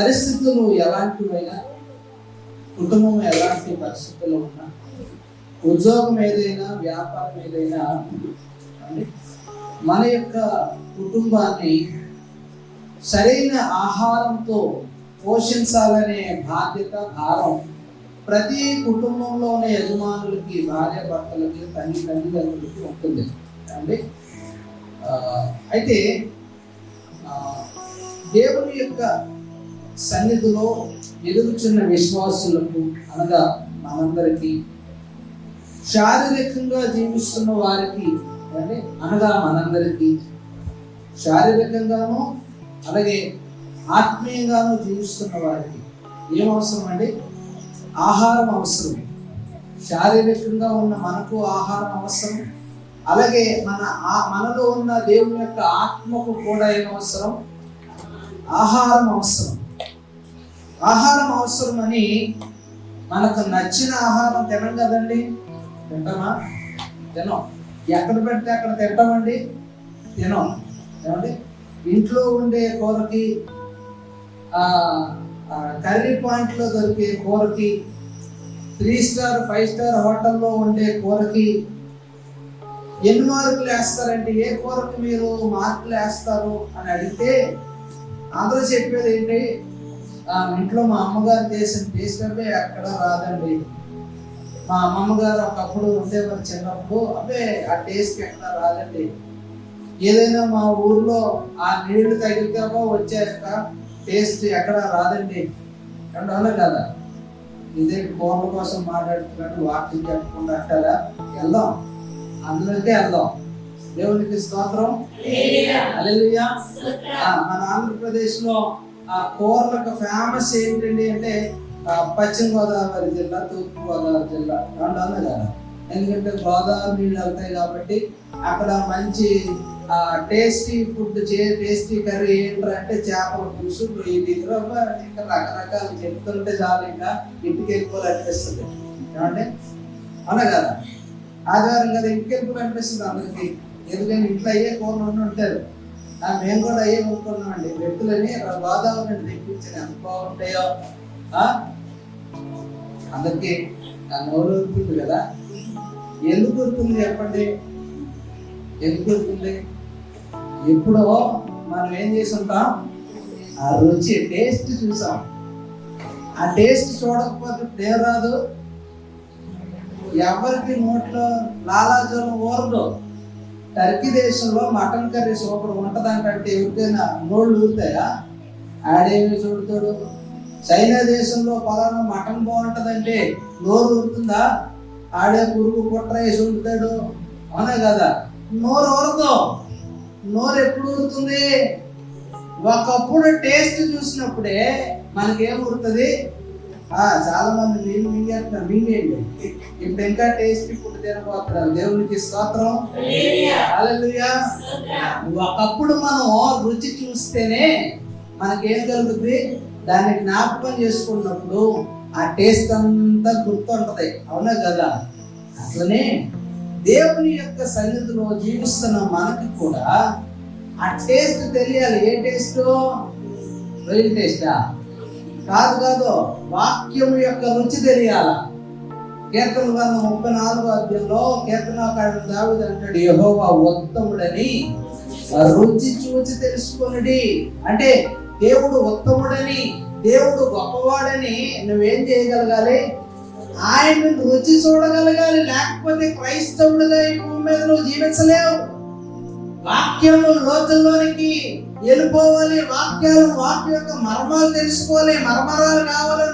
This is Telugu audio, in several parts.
పరిస్థితులు ఎలాంటివైనా, కుటుంబం ఎలాంటి పరిస్థితుల్లో ఉన్నా, ఉద్యోగం ఏదైనా, వ్యాపారం ఏదైనా, మన యొక్క కుటుంబాన్ని సరైన ఆహారంతో పోషించాలనే బాధ్యత, భారం ప్రతి కుటుంబంలో ఉన్న యజమానులకి, భార్య భర్తలకి, తల్లిదండ్రులకి ఉంటుంది అండి. అయితే దేవుని యొక్క సన్నిధిలో ఎదుగుచున్న విశ్వాసులకు అనగా మనందరికీ, శారీరకంగా జీవిస్తున్న వారికి అనగా మనందరికీ, శారీరకంగాను అలాగే ఆత్మీయంగాను జీవిస్తున్న వారికి ఏం అవసరం అండి? ఆహారం అవసరం. శారీరకంగా ఉన్న మనకు ఆహారం అవసరం, అలాగే మనలో ఉన్న దేవుని యొక్క ఆత్మకు కూడా ఏం అవసరం? ఆహారం అవసరం. ఆహారం అవసరమని మనకు నచ్చిన ఆహారం తినం కదండి. తింటామా? తినం. ఎక్కడ పెడితే అక్కడ తింటామండి? తినం. ఏమండి? ఇంట్లో ఉండే కూరకి, కర్రీ పాయింట్లో దొరికే కూరకి, 3 స్టార్ 5 స్టార్ హోటల్లో ఉండే కూరకి ఎన్ని మార్కులు వేస్తారంటే, ఏ కూరకి మీరు మార్కులు వేస్తారు అని అడిగితే అందరూ చెప్పేది ఏంటి? ఇంట్లో మా అమ్మగారు చేసిన టేస్ట్ అంటే ఎక్కడ రాదండి. మా అమ్మమ్మ గారు ఒకప్పుడు ఉండేవారు చిన్నప్పుడు, అబ్బే ఆ టేస్ట్ ఎక్కడ రాదండి. ఏదైనా మా ఊర్లో ఆ నీళ్లు తగిలితే వచ్చాక టేస్ట్ ఎక్కడ రాదండి. అవునా కదా? ఇదే కూరల కోసం మాట్లాడుతున్నాడు, వాక్యం చెప్పకుండా అంటారా? వెళ్దాం, అందులోకే వెళ్దాం. దేవునికి స్తోత్రం. హల్లెలూయా. మన ఆంధ్రప్రదేశ్ లో ఆ కూరలకు ఫేమస్ ఏంటండి అంటే పశ్చిమ గోదావరి జిల్లా, తూర్పు గోదావరి జిల్లా. అవునా కదా? ఎందుకంటే గోదావరి నీళ్ళు వెళ్తాయి కాబట్టి అక్కడ మంచి టేస్టీ ఫుడ్, టేస్టీ కర్రీ ఏంటంటే చేపల పులుసు, రొయ్యలు, ఇంకా రకరకాలు చెప్తుంటే చాలు ఇంకా ఇంటికి వెళ్ళిపోవాలనిపిస్తుంది. ఏమంటే అవునా కదా? ఆదివారం కదా ఇంటికి వెళ్ళిపోవాలనిపిస్తుంది అందరికి. ఎందుకంటే ఇంట్లో అయ్యే కూరలు ఉంటారు. మేము కూడా అయ్యే కొనుక్కున్నామండి. వ్యక్తులని గోదావరి తెప్పించిన ఎంత బాగుంటాయో. అందరికి నోరు ఊరుతుంది కదా. ఎందుకు ఊరుతుంది చెప్పండి? ఎందుకు ఊరుతుంది? ఎప్పుడో మనం ఏం చేసి ఉంటాం? ఆ రుచి, టేస్ట్ చూసాం. ఆ టేస్ట్ చూడకపోతే ప్రేమ రాదు. ఎవరికి నోట్లో లాలాజలం ఊరదు. టర్కీ దేశంలో మటన్ కర్రీ సూపర్ ఉంటుందంటే ఎవరికైనా నోళ్ళు ఊరుతాయా? ఆడేమి చూడతాడు. చైనా దేశంలో పలానా మటన్ బాగుంటుందంటే నోరు ఊరుతుందా? ఆడే పురుగు కుట్ర వేసి ఉంటాడు. అవునా కదా? నోరు ఊరదు. నోరు ఎప్పుడు ఊరుతుంది? ఒకప్పుడు టేస్ట్ చూసినప్పుడే మనకేం ఊరుతుంది? చాలా మంది నీళ్ళు మింగేస్తున్నారు, మింగేయండి. ఇప్పుడు ఇంకా టేస్ట్ ఫుడ్ తినబోతున్నారు. దేవునికి స్తోత్రం. హల్లెలూయా. ఒకప్పుడు మనం రుచి చూస్తేనే మనకేం కలుగుతుంది? దాన్ని జ్ఞాపకం చేసుకున్నప్పుడు ఆ టేస్ట్ అంతా గుర్తుంటది. అవునా కదా? అట్లనే దేవుని యొక్క సన్నిధిలో జీవిస్తున్న మనకి కూడా ఆ టేస్ట్ తెలియాలి. ఏ టేస్ట్? రొయ్యల టేస్టా? కాదు. వాక్యం యొక్క రుచి తెలియాల. కీర్తన గ్రంథం 34వ అధ్యాయంలో కీర్తనాకారుడు దావీదు అంటాడు, యెహోవా ఉత్తముడని రుచి చూచి తెలుసుకొనుడి. అంటే దేవుడు ఉత్తముడని, దేవుడు గొప్పవాడని నువ్వేం చేయగలగాలి? ఆయన రుచి చూడగలగాలి. లేకపోతే క్రైస్తవుడిగా ఈ భూమి మీద నువ్వు జీవించలేవు. వాక్యం లోతుల్లోనికి వెళ్ళిపోవాలి. వాక్యం యొక్క మర్మాలు తెలుసుకోవాలి. మర్మరాలు కావాలని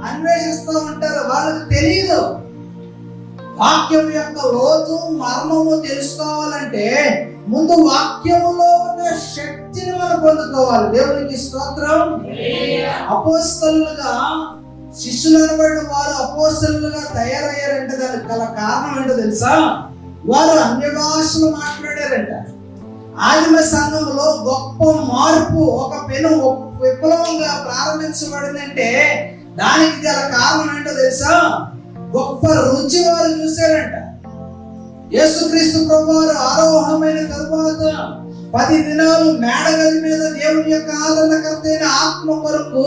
అన్వేషిస్తూ ఉంటారు. వాళ్ళకి తెలియదు. వాక్యం యొక్క లోతు మర్మము తెలుసుకోవాలంటే ముందు వాక్యములో ఉన్న శక్తిని మనం పొందుకోవాలి. దేవునికి స్తోత్రం. అపోస్తలులుగా శిష్యులు అనబడిన వారు అపోస్తలులుగా తయారయ్యారంటే దానికి గల కారణం ఏంటో తెలుసా? వారు అన్య భాషలు మాట్లాడారంట. ఆదిమ సంఘంలో గొప్ప మార్పు, ఒక పెను విప్లవంగా ప్రారంభించబడిందంటే దానికి గల కారణం ఏంటో తెలుసా? గొప్ప రుచి వారు చూశారంట. యేసుక్రీస్తు ప్రభువారు ఆరోహణమైన తరువాత 10 దినాలు మేడగది మీద దేవుని యొక్క ఆదరణకర్త అయిన ఆత్మ కొరకు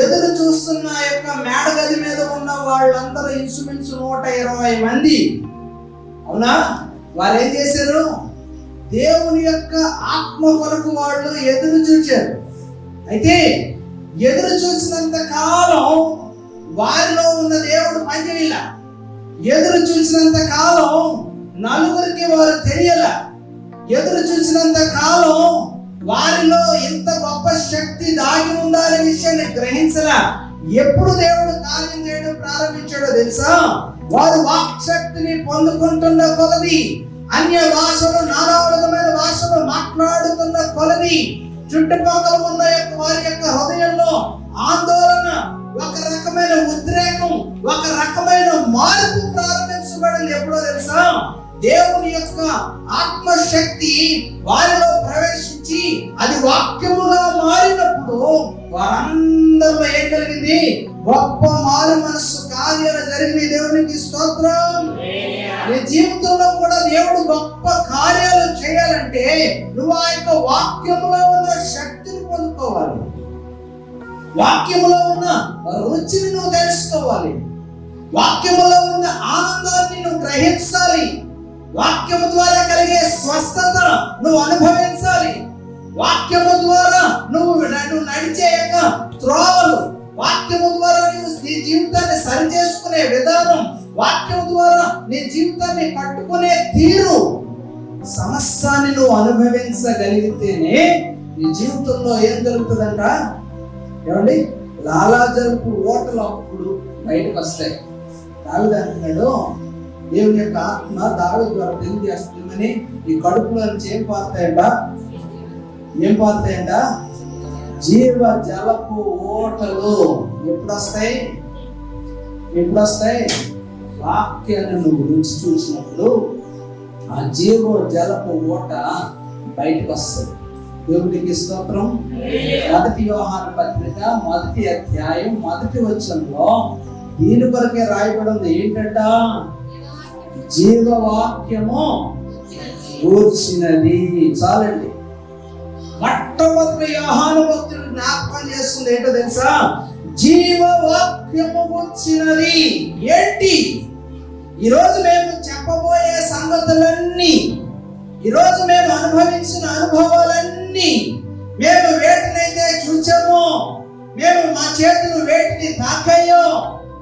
ఎదురు చూస్తున్న యొక్క మేడగది మీద ఉన్న వాళ్ళందరూ ఇంచుమించు 120 మంది. అవునా? వారు ఏం చేశారు? దేవుని యొక్క ఆత్మ కొరకు వాళ్ళు ఎదురు చూచారు. అయితే ఎదురు చూసినంత కాలం వారిలో ఉన్న దేవుడు పనిచేయాల. ఎదురు చూసినంత కాలం నలుగురికి వారు తెలియాల. ఎదురు చూసినంత కాలం వారిలో ఇంత గొప్ప శక్తి దాగి ఉందనే విషయాన్ని గ్రహించలా. ఎప్పుడు దేవుడు కార్యం చేయడం ప్రారంభించాడో తెలుసా? వారు వాక్ శక్తిని పొందుకుంటున్న కొలది, అన్య భాషలు, నానా విధమైన భాషలు మాట్లాడుతున్న కొలది, చుట్టుపక్కల ఉన్న వారి యొక్క హృదయంలో ఆందోళన, ఒక రకమైన ఉద్రేకం, ఒక రకమైన మార్పు ప్రారంభించబడింది. ఎప్పుడో తెలుసా? దేవుని యొక్క ఆత్మశక్తి వారిలో ప్రవేశించి అది వాక్యముగా మారినప్పుడు వారందరిలో ఏం కలిగింది? గొప్ప మారు మనస్సు కార్యాలు జరిగిన దేవునికి స్తోత్రం. నీ జీవితంలో కూడా దేవుడు గొప్ప కార్యాలు చేయాలంటే నువ్వు ఆ యొక్క వాక్యములో ఉన్న శక్తిని పొందుకోవాలి. వాక్యములో ఉన్న రుచిని నువ్వు తెలుసుకోవాలి. వాక్యములో ఉన్న ఆనందాన్ని నువ్వు గ్రహించాలి. వాక్యము ద్వారా కలిగే స్వస్థత నువ్వు అనుభవించాలి. వాక్యము ద్వారా నువ్వు నడిచే యొక్క త్రోవలు, వాక్యము ద్వారా నువ్వు నీ జీవితాన్ని సరి చేసుకునే విధానం, వాక్యం ద్వారా నీ జీవితాన్ని కట్టుకునే తీరు, సమస్తాన్ని నువ్వు అనుభవించగలిగితేనే నీ జీవితంలో ఏం జరుగుతుందంట? ఏమండి? లాలాజలపు ఓటలు అప్పుడు బయటకు వస్తాయి. దావీదు అంటున్నాడు, దేవుని యొక్క ఆత్మ దావీదు ద్వారా తెలియజేస్తుందని ఈ కడుపులో నుంచి ఏం పారుతాయంట? జీవ జలపు ఓటలు. ఎప్పుడు వస్తాయి? వాక్యాన్ని నువ్వు రుచి చూసినప్పుడు ఆ జీవ జలపు ఓట బయటకు వస్తుంది. దేవునికి స్తోత్రం. 1 యోహాను పత్రిక 1వ అధ్యాయం 1వ వచనంలో దీని కొరకే రాయబడింది. ఏంటంట? జీవవాక్యము కూర్చున్నది. చాలండి. మొట్టమొదటి యోహాను భక్తుడు జ్ఞాపకం చేస్తుంది ఏంటో తెలుసా? జీవవాక్యము కూర్చున్నది. ఏంటి? ఈరోజు మేము చెప్పబోయే సంగతులన్నీ, ఈరోజు మేము అనుభవించిన అనుభవాలన్నీ, మేము వేటినైతే చూచామో, మేము మా చేతులు వేటిని తాకాయో,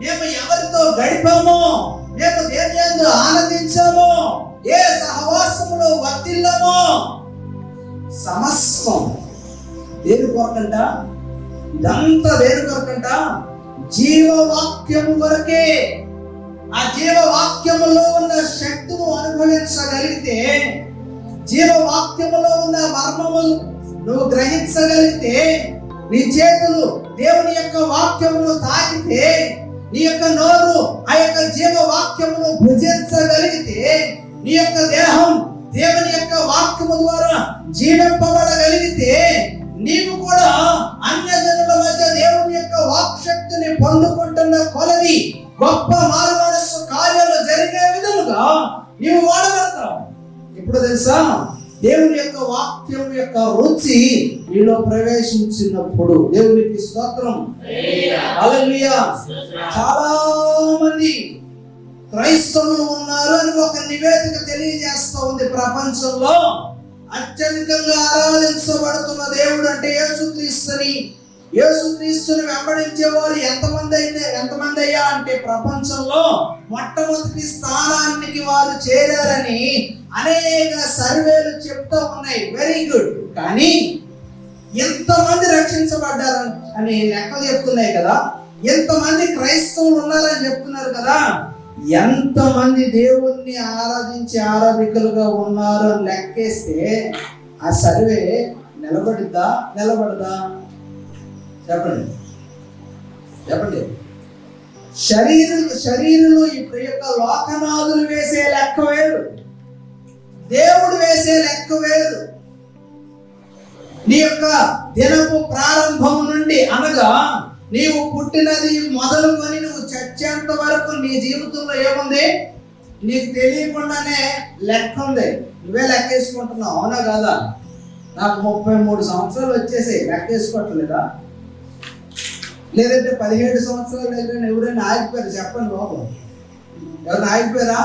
మేము ఎవరితో గడిపామో, మేము దేనియందు ఆనందించామో, ఏ సహవాసములో వర్తిల్లామో, సమస్తం దేని కొరకంట? ఇదంతా దేని కొరకంట? జీవవాక్యము వరకే. ఆ జీవవాక్యములో ఉన్న శక్తిని అనుభవించగలిగితే, జీవవాక్యములో ఉన్న మర్మములు నువ్వు గ్రహించగలిగితే, నీ చేతులు దేవుని యొక్క వాక్యమును తాకితే, నీ యొక్క నోరు ఆ యొక్క జీవవాక్యమును భుజించగలిగితే, నీ యొక్క దేహం దేవుని యొక్క వాక్యము ద్వారా జీవింపబడగలిగితే, నీవు కూడా అన్యజనుల మధ్య దేవుని యొక్క వాక్శక్తిని పొందుకుంటున్న కొలది గొప్ప మారు మనస్సు కార్యాలు జరిగే విధముగా నీవు వాడబడతావు. ఇప్పుడు తెలుసా? దేవుని యొక్క వాక్యం యొక్క రుచి నీలో ప్రవేశించినప్పుడు దేవునికి స్తోత్రం. హల్లెలూయా. చాలా మంది క్రైస్తవులు ఉన్నారు అని ఒక నివేదిక తెలియజేస్తూ ఉంది. ప్రపంచంలో అత్యధికంగా ఆరాధించబడుతున్న దేవుడు అంటే యేసుక్రీస్తుని. యేసుక్రీస్తుని వెంబడించేవారు ఎంతమంది అయ్యా అంటే ప్రపంచంలో మొట్టమొదటి స్థానానికి వారు చేరారని అనేక సర్వేలు చెప్తూ ఉన్నాయి. Very good. కానీ ఎంతమంది రక్షించబడ్డారు అని లెక్కలు చెప్తున్నాయి కదా. ఎంతమంది క్రైస్తవులు ఉన్నారని చెప్తున్నారు కదా. ఎంతమంది దేవుణ్ణి ఆరాధించే ఆరాధికులుగా ఉన్నారు అని లెక్కేస్తే ఆ సర్వే నిలబడదా? చెప్పండి. శరీరులు ఇప్పుడు యొక్క లోకనాథులు వేసే లెక్క వేరు, దేవుడు వేసే లెక్క వేరు. నీ యొక్క దినపు ప్రారంభం నుండి అనగా నీవు పుట్టినది మొదలుకొని నువ్వు చచ్చేంత వరకు నీ జీవితంలో ఏముంది? నీకు తెలియకుండానే లెక్క ఉంది. నువ్వే లెక్కేసుకుంటున్నావు. అవునా కాదా? నాకు 33 సంవత్సరాలు వచ్చేసాయి, లెక్క వేసుకోవట్లేదా? లేదంటే 17 సంవత్సరాలు ఎవరైనా ఆగిపోయారు? చెప్పండి బాబు, ఎవరైనా ఆగిపోయారా?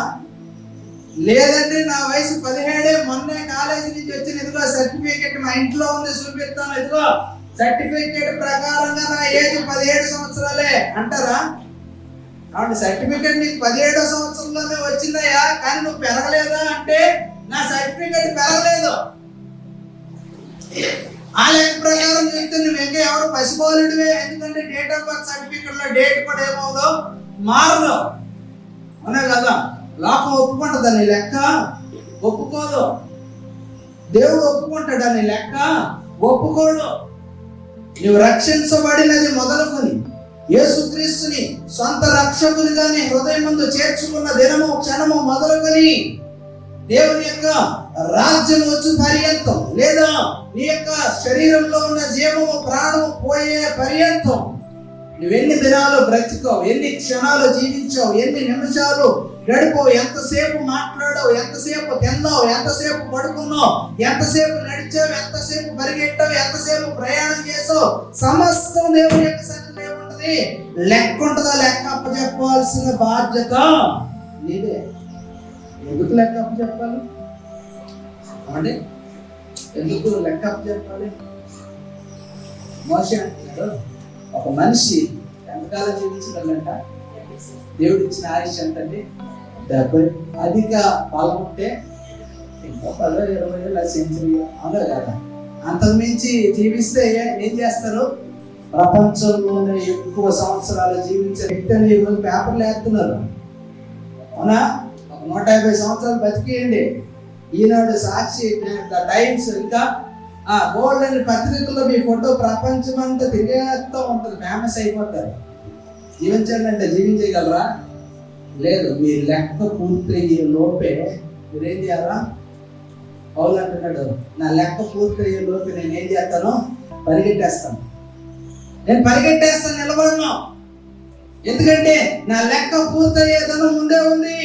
లేదంటే నా వయసు 17, మొన్నే కాలేజీ నుంచి వచ్చిన, ఇదిగో సర్టిఫికేట్ మా ఇంట్లో ఉంది, చూపిస్తాను, ఇదిగో సర్టిఫికేట్ ప్రకారంగా నా ఏజ్ 17 సంవత్సరాలే అంటారా? కాబట్టి సర్టిఫికేట్ నీకు 17వ సంవత్సరంలోనే వచ్చిందయ్యా, కానీ నువ్వు పెరగలేదా అంటే నా సర్టిఫికేట్ పెరగలేదు. ఆ లెక్క ప్రకారం చెప్తే నువ్వు ఇంకా ఎవరు పసిపోలేడువే. ఎందుకంటే డేట్ ఆఫ్ బర్త్ సర్టిఫికేట్ లో డేట్ కూడా ఏమవుదో మారదు, అవునా కదా? లోకం ఒప్పుకుంటుందా నీ లెక్క? ఒప్పుకోదు. దేవుడు ఒప్పుకుంటాడా నీ లెక్క? ఒప్పుకోడు. నువ్వు రక్షించబడినది మొదలుకొని యేసుక్రీస్తుని సొంత రక్షకునిగా నీ హృదయమందు చేర్చుకున్న దినము క్షణము మొదలుకొని దేవుని యొక్క రాజ్యం వచ్చి పర్యంతం, లేదా నీ యొక్క శరీరంలో ఉన్న జీవము ప్రాణము పోయే పర్యంతం నువ్వెన్ని దినాలు బ్రతికావు, ఎన్ని క్షణాలు జీవించావు, ఎన్ని నిమిషాలు గడిపావు, ఎంతసేపు మాట్లాడావు, ఎంతసేపు తిన్నావు, ఎంతసేపు పడుకున్నావు, ఎంతసేపు నడిచావు, ఎంతసేపు పరిగెట్టావు, ఎంతసేపు ప్రయాణం చేసావు, సమస్తం దేవుని యొక్క సన్నిధిలో ఏముంటది? లెక్క ఉంటుందా? లెక్క అప్పచెప్పాల్సిన బాధ్యత నీదే. ఎందుకు లెక్క అప్పచెప్పాలి? అంటే ఎందుకు లెక్క అప్పచెప్పాలి? మోషే అంటున్నాడు, ఒక మనిషి ఎంతకాలం జీవించగలంట? దేవుడు ఇచ్చిన ఆయుష్ ఎంతండి? 70. అధిక బలం ఉంటే ఇంకా 10-20 సెంచరీ, అవునా కదా? అంతకుమించి జీవిస్తే ఏం చేస్తారు? ప్రపంచంలోనే ఎక్కువ సంవత్సరాలు జీవించే వ్యక్తిని ఈరోజు పేపర్లు వేస్తున్నారు, అవునా? ఒక 150 సంవత్సరాలు బతికేయండి. ఈనాడు, సాక్షి, ద టైమ్స్, ఇంకా గోల్డ్ అండ్ పత్రికల్లో మీ ఫోటో ప్రపంచం అంతా తిరిగేస్తూ ఉంటుంది, ఫేమస్ అయిపోతారు. జీవించండి అంటే జీవించగలరా? లేదు. మీ లెక్క పూర్తయ్యే లోపే మీరేం చేయాలా? పౌలు అంటున్నాడు, నా లెక్క పూర్తయ్యే లోపే నేను ఏం చేస్తాను? పరిగెట్టేస్తాను. నేను పరిగెట్టేస్తాను, నిలబడను. ఎందుకంటే నా లెక్క పూర్తయ్యేదనం ముందే ఉంది.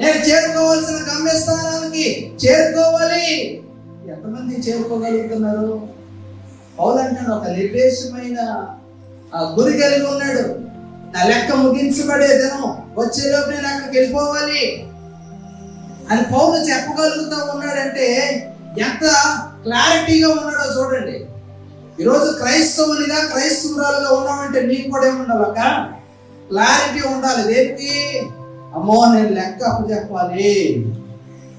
నేను చేరుకోవాల్సిన గమ్యస్థానానికి చేరుకోవాలి. ఎంతమంది చేరుకోగలుగుతున్నారు? పౌలు అంటాడు, ఒక నిర్దేశమైన గురి కలిగి ఉన్నాడు. నా లెక్క ముగించబడే దినం వచ్చేలోపు నేను అక్కడికి వెళ్ళిపోవాలి అని పౌలు చెప్పగలుగుతూ ఉన్నాడంటే ఎంత క్లారిటీగా ఉన్నాడో చూడండి. ఈరోజు క్రైస్తవునిగా, క్రైస్తవురాలుగా ఉన్నామంటే నీకు కూడా ఏముండాలక? క్లారిటీ ఉండాలి. దేనికి? అమ్మో, నేను లెక్క అప్పచెప్పాలి,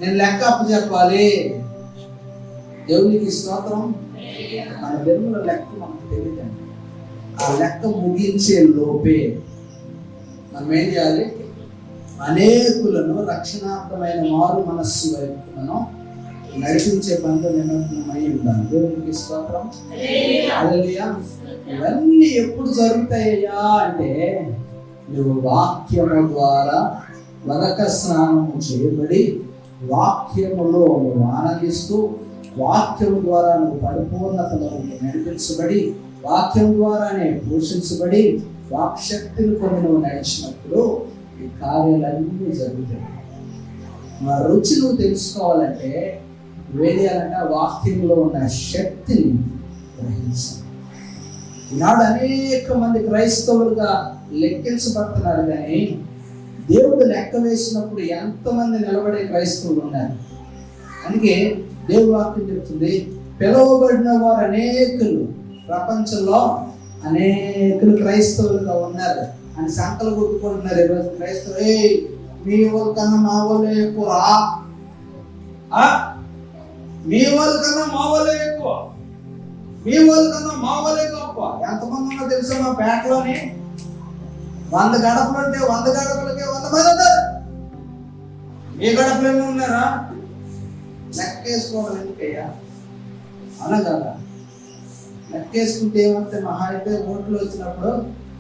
నేను లెక్క అప్పచెప్పాలి. దేవునికి స్తోత్రం. మన దేవుల లెక్క మనకు తెలియదండి. ఆ లెక్క ముగించే లోపే మనం ఏం చేయాలి? అనేకులను రక్షణాత్మకమైన మారు మనస్సు వైపు మనం నడిపించే పనిలో నిమగ్నమై ఉండాలి. దేవునికి స్తోత్రం. హల్లెలూయా. ఇవన్నీ ఎప్పుడు జరుగుతాయ్యా అంటే నువ్వు వాక్యము ద్వారా వరక స్నానము చేయబడి వాక్యములో నువ్వు ఆనందిస్తూ, వాక్యము ద్వారా నువ్వు పరిపూర్ణతలో నడిపించబడి, వాక్యం ద్వారానే పోషించబడి, వాక్శక్తిని కొన్ని నువ్వు నడిచినప్పుడు ఈ కార్యాలన్నీ జరుగుతాయి. మా రుచి నువ్వు తెలుసుకోవాలంటే నువ్వేం చేయాలంటే వాక్యంలో ఉన్న శక్తిని గ్రహించాలి. ఈనాడు అనేక మంది క్రైస్తవులుగా లెక్కించబడుతున్నారు, కానీ దేవుడు లెక్క వేసినప్పుడు ఎంతమంది నిలబడే క్రైస్తవులు ఉన్నారు? అందుకే దేవుడు వాక్యం చెప్తుంది, పిలువబడిన వారు అనేకులు, ప్రపంచంలో అనేకులు క్రైస్తవులుగా ఉన్నారు అని సంకలు కొట్టుకుంటున్నారు. ఈరోజు క్రైస్తవులు, మీ వాళ్ళ కన్నా మా వాళ్ళే ఎక్కువ, మీ వాళ్ళ కన్నా మా వాళ్ళే ఎక్కువ, మీ వాళ్ళ కన్నా మా వాళ్ళే గొప్ప. ఎంతమంది ఉన్నా తెలుసా? మా పేటలోని 100 గడపలు ఉంటే 100 గడపలకే 100 మంది ఉన్నారు. ఏ గడపలు ఏమి ఉన్నారా? లెక్కేసుకోవడం ఎందుకయ్యా? అవునా కదా? లెక్కేసుకుంటే ఏమంటే మహా అయితే ఓట్లు వచ్చినప్పుడు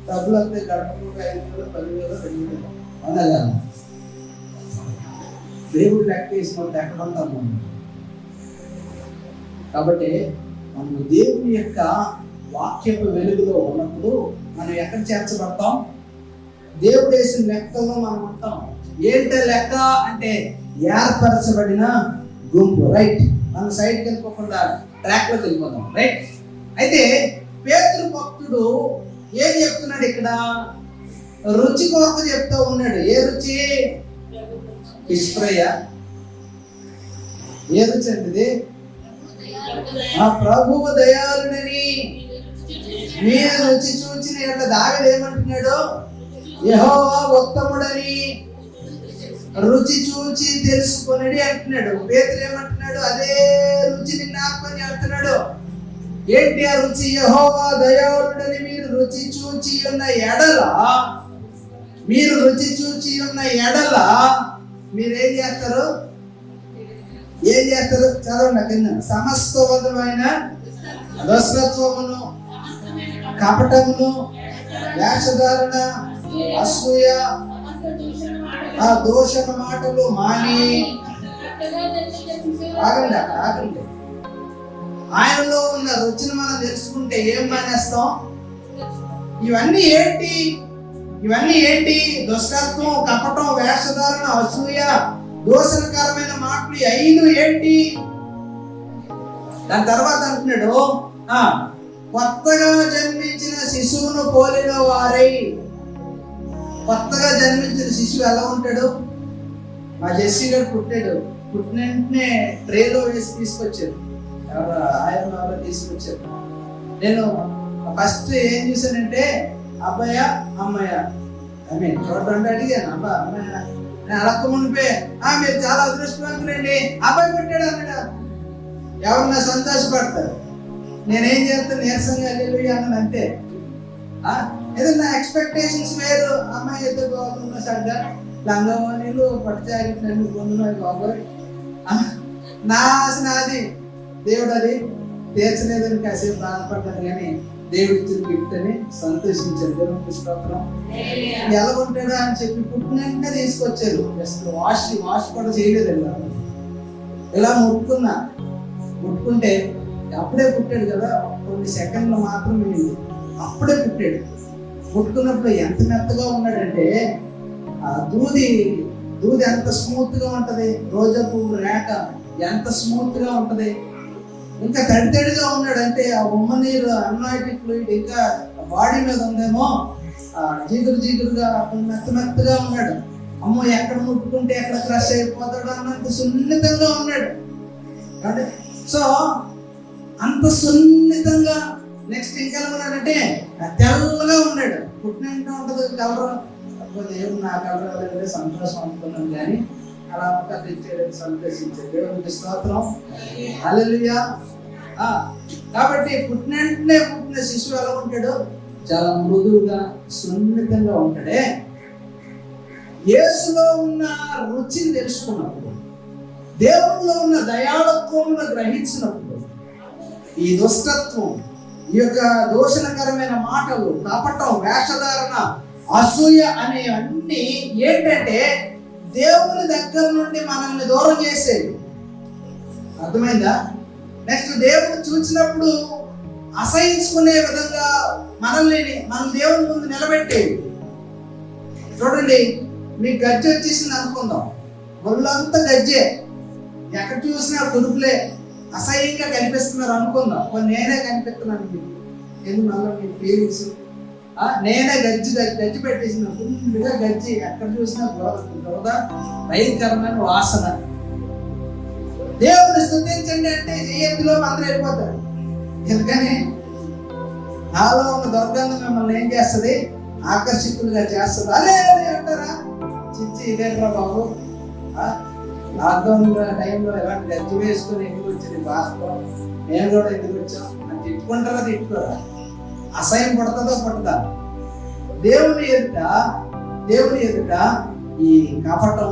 డబ్బులు వస్తే గడపలు 5,000, 10,000, 2,000. అవునా కదా? దేవుడు లెక్కేసినప్పుడు ఎక్కడ ఉంటాం మనం? కాబట్టి మనం దేవుని యొక్క వాక్యపు వెలుగులో ఉన్నప్పుడు మనం ఎక్కడ చేర్చబడతాం? దేవుడు వేసిన లెక్కల్లో మనం ఉంటాం. ఏంటో లెక్క అంటే ఏర్పరచబడిన గుంపు, రైట్? మనం సైడ్కి వెళ్ళిపోకుండా ట్రాక్లోకి వెళ్ళిపోతాం, రైట్? అయితే పేతురు భక్తుడు ఏం చెప్తున్నాడు ఇక్కడ? రుచి కొరకు చెప్తూ ఉన్నాడు. ఏ రుచి? ఫిష్ ఫ్రైయా? ఏ రుచి అండి ఇది? ఆ ప్రభువు దయాళుడని మీరు రుచి చూచిన ఎట్లా దావీదు ఏమంటున్నాడు? యెహోవా ఉత్తముడని రుచి చూచి తెలుసుకొనిడి అంటున్నాడు. పేతురు ఏమంటున్నాడు? అదే రుచిని జ్ఞాపకం చేస్తున్నాడు. ఏంటి ఆ రుచి? యెహోవా దయాళుడని మీరు రుచి చూచి ఉన్న ఎడల, మీరు రుచి చూచి ఉన్న ఎడల మీరేం చేస్తారు? ఏం చేస్తారు? చదవండి కింద. సమస్త విధమైన దుష్టత్వమును, కపటమును, వేషధారణ, అసూయ, ఆ దూషణ మాటలు మాని. ఆగండి. ఆయనలో ఉన్న రుచిని మనం తెలుసుకుంటే ఏం మానేస్తాం? ఇవన్నీ ఏంటి? దుష్టత్వం, కపటం, వేషధారణ, అసూయ, దోషణకరమైన మాటలు 5 ఏంటి? దాని తర్వాత అంటున్నాడు, కొత్తగా జన్మించిన శిశువును పోలిన వారై. కొత్తగా జన్మించిన శిశువు ఎలా ఉంటాడు? మా జెస్సీ గారు పుట్టిన వెంటనే ట్రేలో వేసి తీసుకొచ్చారు. ఆయన తీసుకొచ్చారు. నేను ఫస్ట్ ఏం చూసానంటే అబ్బాయ అమ్మాయ అని చూడండి అడిగాను. అమ్మాయ నేను అడక్క మునిపే మీరు చాలా అదృష్టవంతులండి, అబ్బాయి పుట్టాడు అన్నాడు. ఎవరన్నా సంతోషపడతారు. నేనేం చేస్తాను? నీరసంగా హల్లెలూయా అన్నాను అంతే. ఏదన్నా ఎక్స్పెక్టేషన్స్ వేరు. అమ్మాయి ఎదురు బాగున్నా సరిగ్గా లంగమణిలు పట్టు జాకెట్లు పొందున్నాయి బాబోయ్. నా ఆశ నాది, దేవుడు అది తీర్చలేదని కాసేపు బాధపడ్డాను, కానీ దేవుడి ఇచ్చిన గిఫ్ట్ అని సంతోషించారు. దేవునికి స్తోత్రం. ఎలా ఉంటాడా అని చెప్పి పుట్టినంటే తీసుకొచ్చారు. వాష్ కూడా చేయలేదండి. ఇలా ముట్టుకుంటే అప్పుడే పుట్టాడు కదా, కొన్ని సెకండ్లు మాత్రమే అప్పుడే పుట్టాడు. పుట్టుకున్నప్పుడు ఎంత మెత్తగా ఉన్నాడంటే ఆ దూది ఎంత స్మూత్ గా ఉంటది, రోజా పువ్వు రేఖ ఎంత స్మూత్ గా ఉంటది. ఇంకా తడితడిగా ఉన్నాడు అంటే ఆ ఉమ్మ నీరు అన్నాయిటిక్ ఫ్లూయిడ్ ఇంకా బాడీ మీద ఉందేమో, జిగురుగా మెత్తగా ఉన్నాడు. అమ్మో ఎక్కడ ముట్టుకుంటే ఎక్కడ క్రష్ అయిపోతాడు అన్నంత సున్నితంగా ఉన్నాడు. సో అంత సున్నితంగా. నెక్స్ట్ ఇంకా ఉన్నాడంటే తెల్లగా ఉన్నాడు. పుట్టినంటే ఉంటుంది కలర్, దేవుడు నా కలర్ సంతోషం అనుకున్నాను, కానీ అలా తెచ్చాడు, సంతోషించాడు. దేవునికి స్తోత్రం, హల్లెలూయా. కాబట్టి పుట్టిన శిశువు ఎలా ఉంటాడు? చాలా మృదువుగా సున్నితంగా ఉంటాడే. యేసులో ఉన్న రుచిని తెలుసుకున్నప్పుడు, దేవునిలో ఉన్న దయాళత్వం గ్రహించినప్పుడు, ఈ దుష్టత్వం, ఈ యొక్క దోషణకరమైన మాటలు, కపటం, వేషధారణ, అసూయ అనేవన్నీ ఏంటంటే దేవుని దగ్గర నుండి మనల్ని దూరం చేసేవి. అర్థమైందా? నెక్స్ట్ దేవుని చూసినప్పుడు అసహించుకునే విధంగా మన దేవుని ముందు నిలబెట్టేవి. చూడండి, మీకు గజ్జి వచ్చేసింది అనుకుందాం, ఒళ్ళంతా గజ్జే, ఎక్కడ చూసినా కురుపులే, అసహ్యంగా కనిపిస్తున్నారు అనుకుందాం. నేనే కనిపిస్తున్నాను మీకు, ఎందుకు మళ్ళీ మీకు ఫీలింగ్స్. నేనే గజ్జి పెట్టేసిన ఫుల్గా గజ్జి, ఎక్కడ చూసినా బురద, భయంకరమైన వాసన. దేవుని స్తుతించండి అంటే చేయొద్దులో అందరూ వెళ్ళిపోతారు. ఎందుకని నాలో ఉన్న దుర్గంధం మిమ్మల్ని ఏం చేస్తుంది? ఆకర్షితులుగా చేస్తుంది. అదే అంటారా? చిచ్చి ఇదేట్రా బాబు, లాక్డౌన్ టైంలో ఎలాంటి గజ్జి వేసుకొని ఎందుకు వచ్చింది బాస్లో, నేను కూడా ఎందుకు వచ్చాం అని తిట్టుకోరా? అసహ్యం పడుతుందో పడుతుందా? దేవుని ఎదుట ఈ కపటం,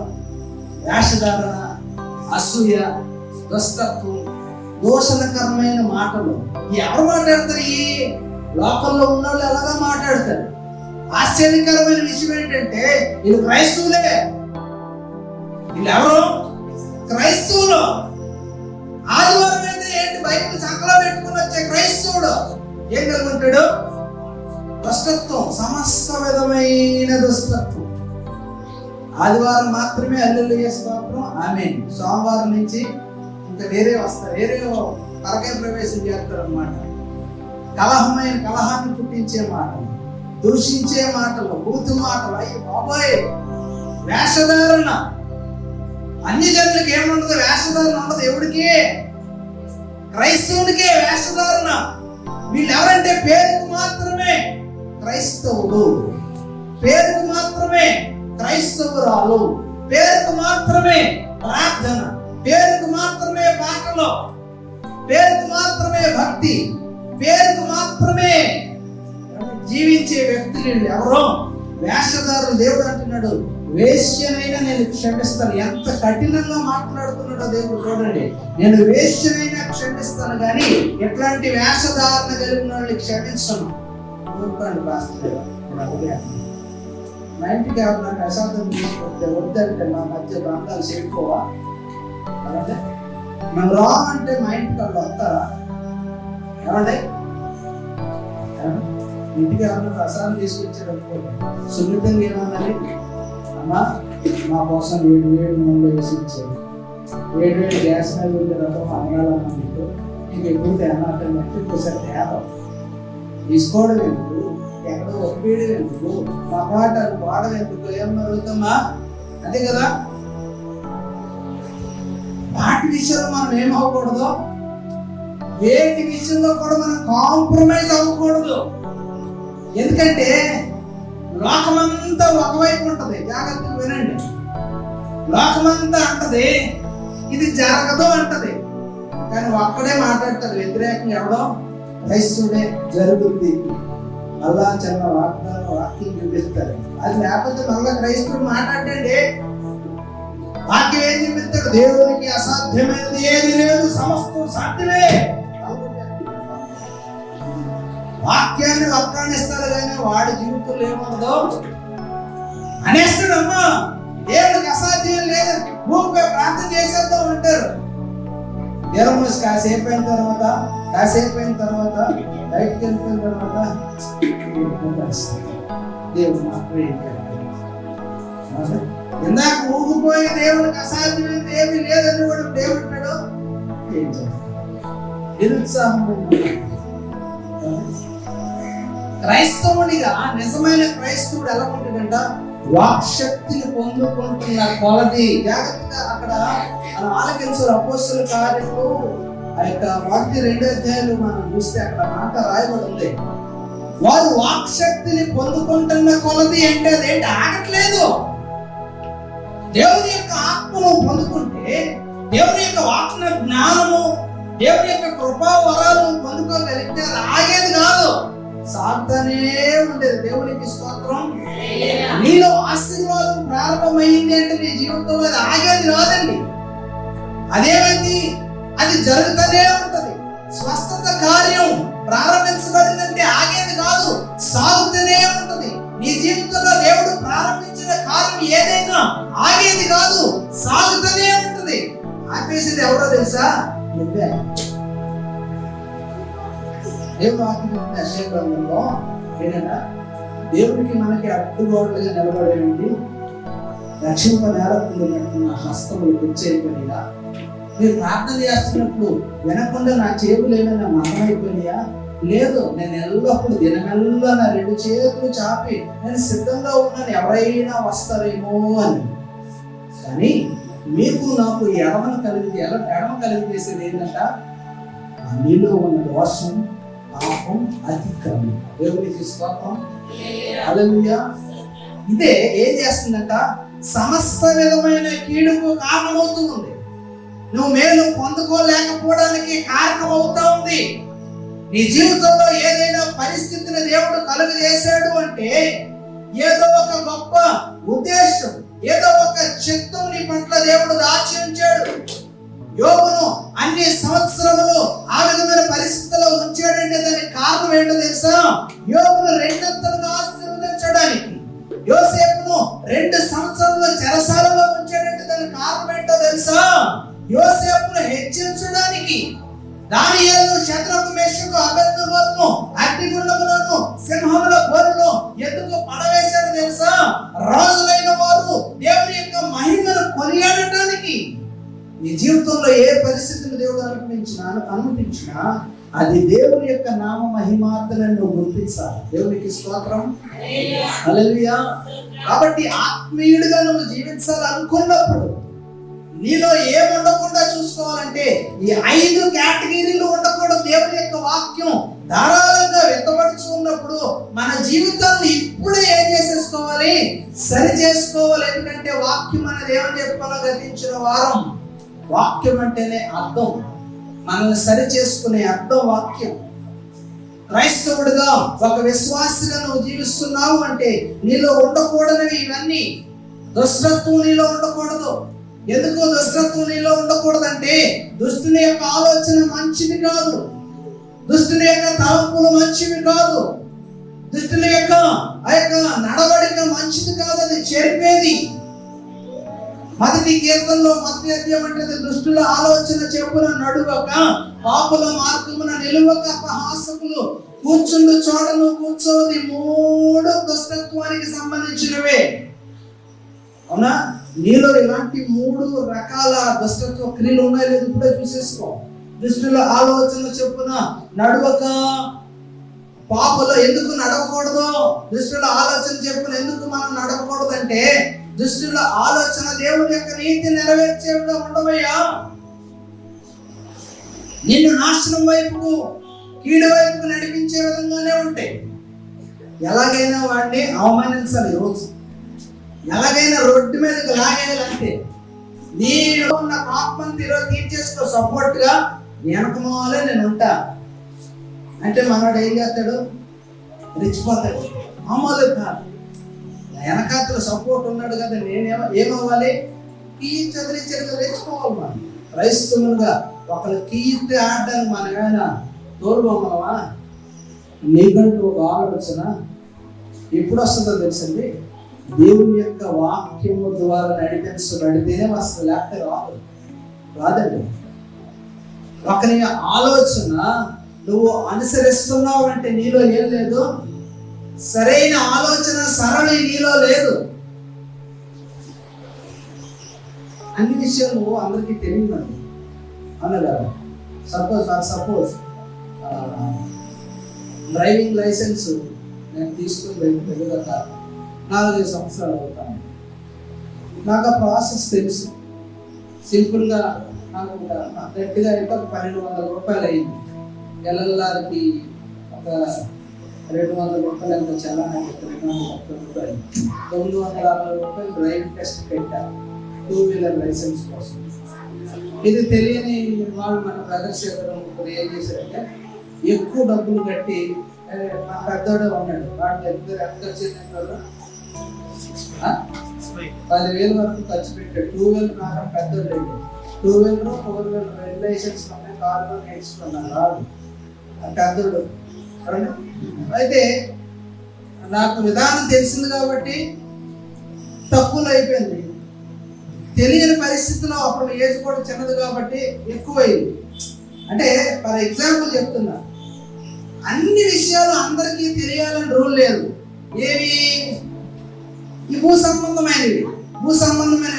వేషధారణ, అసూయ, దుష్టత్వం, దోషణకరమైన మాటలు ఎవరు మాట్లాడతారు? ఈ లోకంలో ఉన్న వాళ్ళు ఎలాగా మాట్లాడతారు. ఆశ్చర్యకరమైన విషయం ఏంటంటే వీళ్ళు క్రైస్తవులే. వీళ్ళెవరు? క్రైస్తవులు. ఆదివారం అయితే ఏంటి? బైబిల్ సంకలో పెట్టుకుని వచ్చే క్రైస్తవుడు ఏం కలుగుంటాడు? దుష్టత్వం, సమస్త విధమైన దుష్టత్వం. ఆదివారం మాత్రమే హల్లెలూయా స్తోత్రం, ఆమేన్. సోమవారం నుంచి ఇంకా వేరే వస్తారు, వేరే పరకాయ ప్రవేశం చేస్తారు అన్నమాట. కలహమైన కలహాన్ని పుట్టించే మాటలు, దూషించే మాటలు, బూతు మాటలు, అయ్యి బాబోయ్ వేషధారణ. అన్ని జనులకి ఏముండదు, వేషధారణ ఉండదు. ఎవరికి? క్రైస్తవునికే వేషధారణ. వీళ్ళు ఎవరంటే పేరుకు మాత్రమే క్రైస్తవులు, పేరుకు మాత్రమే క్రైస్తవురాలు, పేరుకు మాత్రమే ప్రార్థన, పేరుకు మాత్రమే పాటలు, పేరుకు మాత్రమే భక్తి, పేరుకు మాత్రమే జీవించే వ్యక్తులు ఎవరో వేషధారులు. దేవుడు అంటున్నాడు, వేశ్యనైనా నేను క్షమిస్తాను. ఎంత కఠినంగా మాట్లాడుతున్నాడో దేవుడు చూడండి. నేను వేశ్యనైనా క్షమిస్తాను, కానీ ఎట్లాంటి వేషధారణ కలిగిన వాళ్ళని క్షమించను. ఊరుకోండి పాస్టర్, మా ఇంటికి ఎవరైనా ప్రసాదం తీసుకుంటే వద్దంటే మా మధ్య ప్రాంతాలు చేరుకోవా? అంటే మేము రామంటే మా ఇంటికి వాళ్ళు వస్తారా? ఏమంటే ఇంటికి ఎవరైనా ప్రసాదం తీసుకొచ్చారు సున్నితంగా ఏమన్నది, అమ్మా మా కోసం వేడి వేడి నూనెలో వేసి ఇచ్చారు, వేడి వేడి గ్యాస్ మీద ఉండే రకం అన్నాలన్నా మీకు నీకు ఎక్కువ అన్నాకంటే ఇంకోసారి తేడా తీసుకోవడం ఎందుకు, ఎక్కడో ఒప్పియడం ఎందుకు, మా పాటలు పాడడం ఎందుకు, ఏమన్నా అడుగుతామా? అంతే కదా. వాటి విషయంలో మనం ఏమవ్వకూడదు, వేటి విషయంలో కూడా మనం కాంప్రమైజ్ అవ్వకూడదు. ఎందుకంటే లోకమంతా ఒకవైపు ఉంటది. జాగ్రత్తగా వినండి. లోకమంతా అంటది ఇది జరగదు అంటది, కానీ ఒక్కడే మాట్లాడతాడు వ్యతిరేకంగా. ఎవడో క్రైస్తవుడే జరుగుద్ది, మళ్ళా చిన్న వాక్యం చూపిస్తాడు. అది లేకపోతే మళ్ళా క్రైస్తవుడు మాట్లాడండి. వాక్యం ఏం చూపిస్తాడు? దేవునికి అసాధ్యమైనది ఏది లేదు, సమస్తం సాధ్యమే. వాక్యాన్ని వక్కానిస్తాడు, కానీ వాడి జీవితంలో ఏముండదు అనేస్తాడు. అమ్మా దేవుడికి అసాధ్యం లేదు, భూమిపై ప్రార్థన చేసేద్దాం అంటారు. దేవుడు కాసేపు అయిన తర్వాత బయటకు వెళ్ళిపోయిన తర్వాత దేవుడు మాత్రమే ఇందాక ఊగిపోయి దేవుడికి అసాధ్యమైనది ఏమీ లేదని కూడా దేవుడు అంటాడు. ఏం చేస్తాడు? నిరుత్సాహం. క్రైస్తవునిగా నిజమైన క్రైస్తవుడు ఎలా ఉంటుందంట? వాక్శక్తిని పొందుకుంటున్న కొలది. జాగ్రత్తగా అక్కడ మనం ఆలకించారు. అపోస్తలుల కార్యములు ఆ యొక్క 1-2 అధ్యాయాలు మనం చూస్తే అక్కడ మాట రాయబడి ఉంది. వారు వాక్శక్తిని పొందుకుంటున్న కొలది అంటే అదేంటి? ఆగట్లేదు. దేవుని యొక్క ఆత్మను పొందుకుంటే, దేవుని యొక్క వాక్న జ్ఞానము, దేవుని యొక్క కృపా వరాలను పొందుకోగలిగితే అది ఆగేది కాదు, సాగుతూనే ఉండేది. దేవునికి స్తోత్రం. నీలో ఆశీర్వాదం ప్రారంభమైంది అంటే నీ జీవితంలో అది ఆగేది కాదండి. అదేమైంది? అది జరుగుతూనే ఉంటది. స్వస్థత కార్యం ప్రారంభించబడిందంటే ఆగేది కాదు, సాగుతూనే ఉంటది. నీ జీవితంలో దేవుడు ప్రారంభించిన కార్యం ఏదైనా ఆగేది కాదు, సాగుతూనే ఉంటది. ఆపేసేది ఎవరో తెలుసా? నువ్వే. దేవుడు ఆత్మీయ అశేఖరంలో ఏంటంటే దేవుడికి మనకి అడ్డుగోడలుగా నిలబడేది రక్షింప నేలకుంటున్న హస్తములు కూర్చేయిపోయినా, మీరు ప్రార్థన చేస్తున్నప్పుడు వినకుండా నా చేతులు ఏమైనా మతమైపోయినాయా? లేదు, నేను ఎల్లప్పుడు దినమెల్లా నా 2 చేతులు చాపి నేను సిద్ధంగా ఉన్నాను ఎవరైనా వస్తారేమో అని. కానీ మీకు నాకు ఎడమ కలిగిపేసేది ఏంటంట? మీలో ఉన్న దోషం, పాపం, అతిక్రమం. దేవునికి స్తోత్రం. హల్లెలూయా. ఇదే ఏం చేస్తుందంట? సమస్త విధమైన కీడుకు కారణమవుతుంది. నువ్వు మేలు పొందుకోలేకపోవడానికి కారణమవుతా ఉంది. నీ జీవితంలో ఏదైనా పరిస్థితిని దేవుడు కలుగజేశాడు అంటే ఏదో ఒక గొప్ప ఉద్దేశం, ఏదో ఒక చిత్తం నీ పట్ల దేవుడు దాచి ఉంచాడు. యోబును అన్ని సంవత్సరములు ఆ విధమైన పరిస్థితుల్లో ఉంచాడంటే దానికి కారణం ఏంటో తెలుసా? యోబును 2 అంతలుగా ఆశీర్వదించడానికి. యోసేపును 2 సంవత్సరాలు చెరసాలలో ఉంచాడంటే దానికి కారణం ఏంటో తెలుసా? యోసేపును హెచ్చించడానికి. దానియేలును, శద్రకు, మేషకు, అబేద్నెగోను అగ్నిగుండములను, సింహముల బోరులో ఎందుకు పడవేశాడు తెలుసా? రాజులైన వారు దేవుని యొక్క మహిమను కొనియాడటానికి. నీ జీవితంలో ఏ పరిస్థితిని దేవుడు అనుమతించినా అది దేవుని యొక్క నామ మహిమార్థలను నువ్వు గుర్తించాలి. దేవునికి స్తోత్రం, హల్లెలూయా. కాబట్టి ఆత్మీయుడిగా నువ్వు జీవించాలి అనుకున్నప్పుడు నీలో ఏం ఉండకుండా చూసుకోవాలంటే ఈ 5 కేటగిరీలు ఉండకూడదు. దేవుని యొక్క వాక్యం ధారాళంగా వ్యక్తపడుతూ ఉన్నప్పుడు మన జీవితాన్ని ఇప్పుడే ఏం చేసేసుకోవాలి, సరి చేసుకోవాలి. ఎందుకంటే వాక్యం అనేది ఏమని చెప్పాలో గతించిన వారం. వాక్యం అంటేనే అర్థం, మనల్ని సరి చేసుకునే అర్థం వాక్యం. క్రైస్తవుడిగా ఒక విశ్వాసిగా నువ్వు జీవిస్తున్నావు అంటే నీలో ఉండకూడనివి ఇవన్నీ. దుష్టత్వం నీలో ఉండకూడదు. ఎందుకు దుష్టత్వం నీలో ఉండకూడదంటే దుష్టుని యొక్క ఆలోచన మంచిది కాదు, దుష్టుని యొక్క తలంపులు మంచివి కాదు, దుష్టుని యొక్క నడవడిక మంచిది కాదు, అది చెరిపేది. మొదటి కీర్తనలో మొదటి అధ్యాయం అంటే దుష్టుల ఆలోచన చెప్పున నడువక, పాపుల మార్గమున నిలువక, అపహాసకులు కూర్చుండు చోటను కూర్చోది. 3 దుష్టత్వానికి సంబంధించినవే. అవునా? నీలో ఇలాంటి 3 రకాల దుష్టత్వ క్రియలు ఉన్నాయి లేదు ఇప్పుడే చూసేసుకో. దుష్టుల ఆలోచన చెప్పున నడువక, పాపలో ఎందుకు నడవకూడదు? దుష్టుల ఆలోచన చెప్పున ఎందుకు మనం నడవకూడదు అంటే దుష్టుల ఆలోచన దేవుని యొక్క నీతి నెరవేర్చేవిగా ఉండవయ్యా. నిన్ను నాశనం వైపుకు, కీడు వైపుకు నడిపించే విధంగానే ఉంటాయి. ఎలాగైనా వాడిని అవమానించాలి, రోజు ఎలాగైనా రోడ్డు మీదకి లాగేయాలంటే నేను ఉన్న పాపం తీర్చేసుకో. సపోర్ట్ గా వెనకమాలే నేను ఉంటా అంటే మనవాడు ఏం చేస్తాడు, రెచ్చిపోతాడు. మామూలు కాదు, వెనకాతలు సపోర్ట్ ఉన్నాడు కదా, ఏమవ్వాలి, కీర్తి చదివించారు, రెచ్చిపోవాలి. మనం క్రైస్తవులుగా ఒకరు కీర్తి ఆడడానికి మనం ఏమైనా తోడుకోమా? నీకంటూ ఒక ఆలోచన ఎప్పుడు వస్తుందో తెలుసండి, దేవుని యొక్క వాక్యము ద్వారా నడిపిస్తేనే వస్తుంది, లేకపోతే రాదండి. ఒకరి ఆలోచన నువ్వు అనుసరిస్తున్నావు అంటే నీలో ఏం లేదు, సరైన ఆలోచన సరళి నీలో లేదు. అన్ని విషయాలు అందరికీ తెలియదు అన్నగా. సపోజ్ డ్రైవింగ్ లైసెన్స్ నేను తీసుకుని వెళ్ళగా 4 సంవత్సరాలు అవుతాను. నాకు ఆ ప్రాసెస్ తెలుసు. సింపుల్గా నాకు గట్టిగా అయితే ఒక 1200 రూపాయలు అయింది. ఎల్ఎల్ఆర్కి ఒక 200 రూపాయలు ఎంత చాలా 230 రూపాయలు, 960 రూపాయలు డ్రైవింగ్ టెస్ట్ పెట్టారు 2 వీలర్ లైసెన్స్ కోసం. ఇది తెలియని వాళ్ళు మన బ్రదర్స్ ఇప్పుడు ఏం చేశారంటే ఎక్కువ డబ్బులు కట్టి, మా పెద్దోడే ఉన్నాడు, వాడి దగ్గర ఎంత వచ్చింది 10,000 వరకు ఖర్చు పెట్టాడు. 2 వీలర్ నాకు పెద్దోడు, 2 వీలర్ 4 వీలర్ 2 లైసెన్స్ ఉన్నాయి, కారులో నేర్చుకున్నాను రాదు పెద్దోడు. అయితే నాకు విధానం తెలిసింది కాబట్టి తక్కువలో అయిపోయింది. తెలియని పరిస్థితిలో అప్పుడు ఏజ్ కూడా చిన్నది కాబట్టి ఎక్కువైంది. అంటే ఫర్ ఎగ్జాంపుల్ చెప్తున్నా, అన్ని విషయాలు అందరికీ తెలియాలని రూల్ లేదు. ఏవి? ఈ భూ సంబంధమైనవి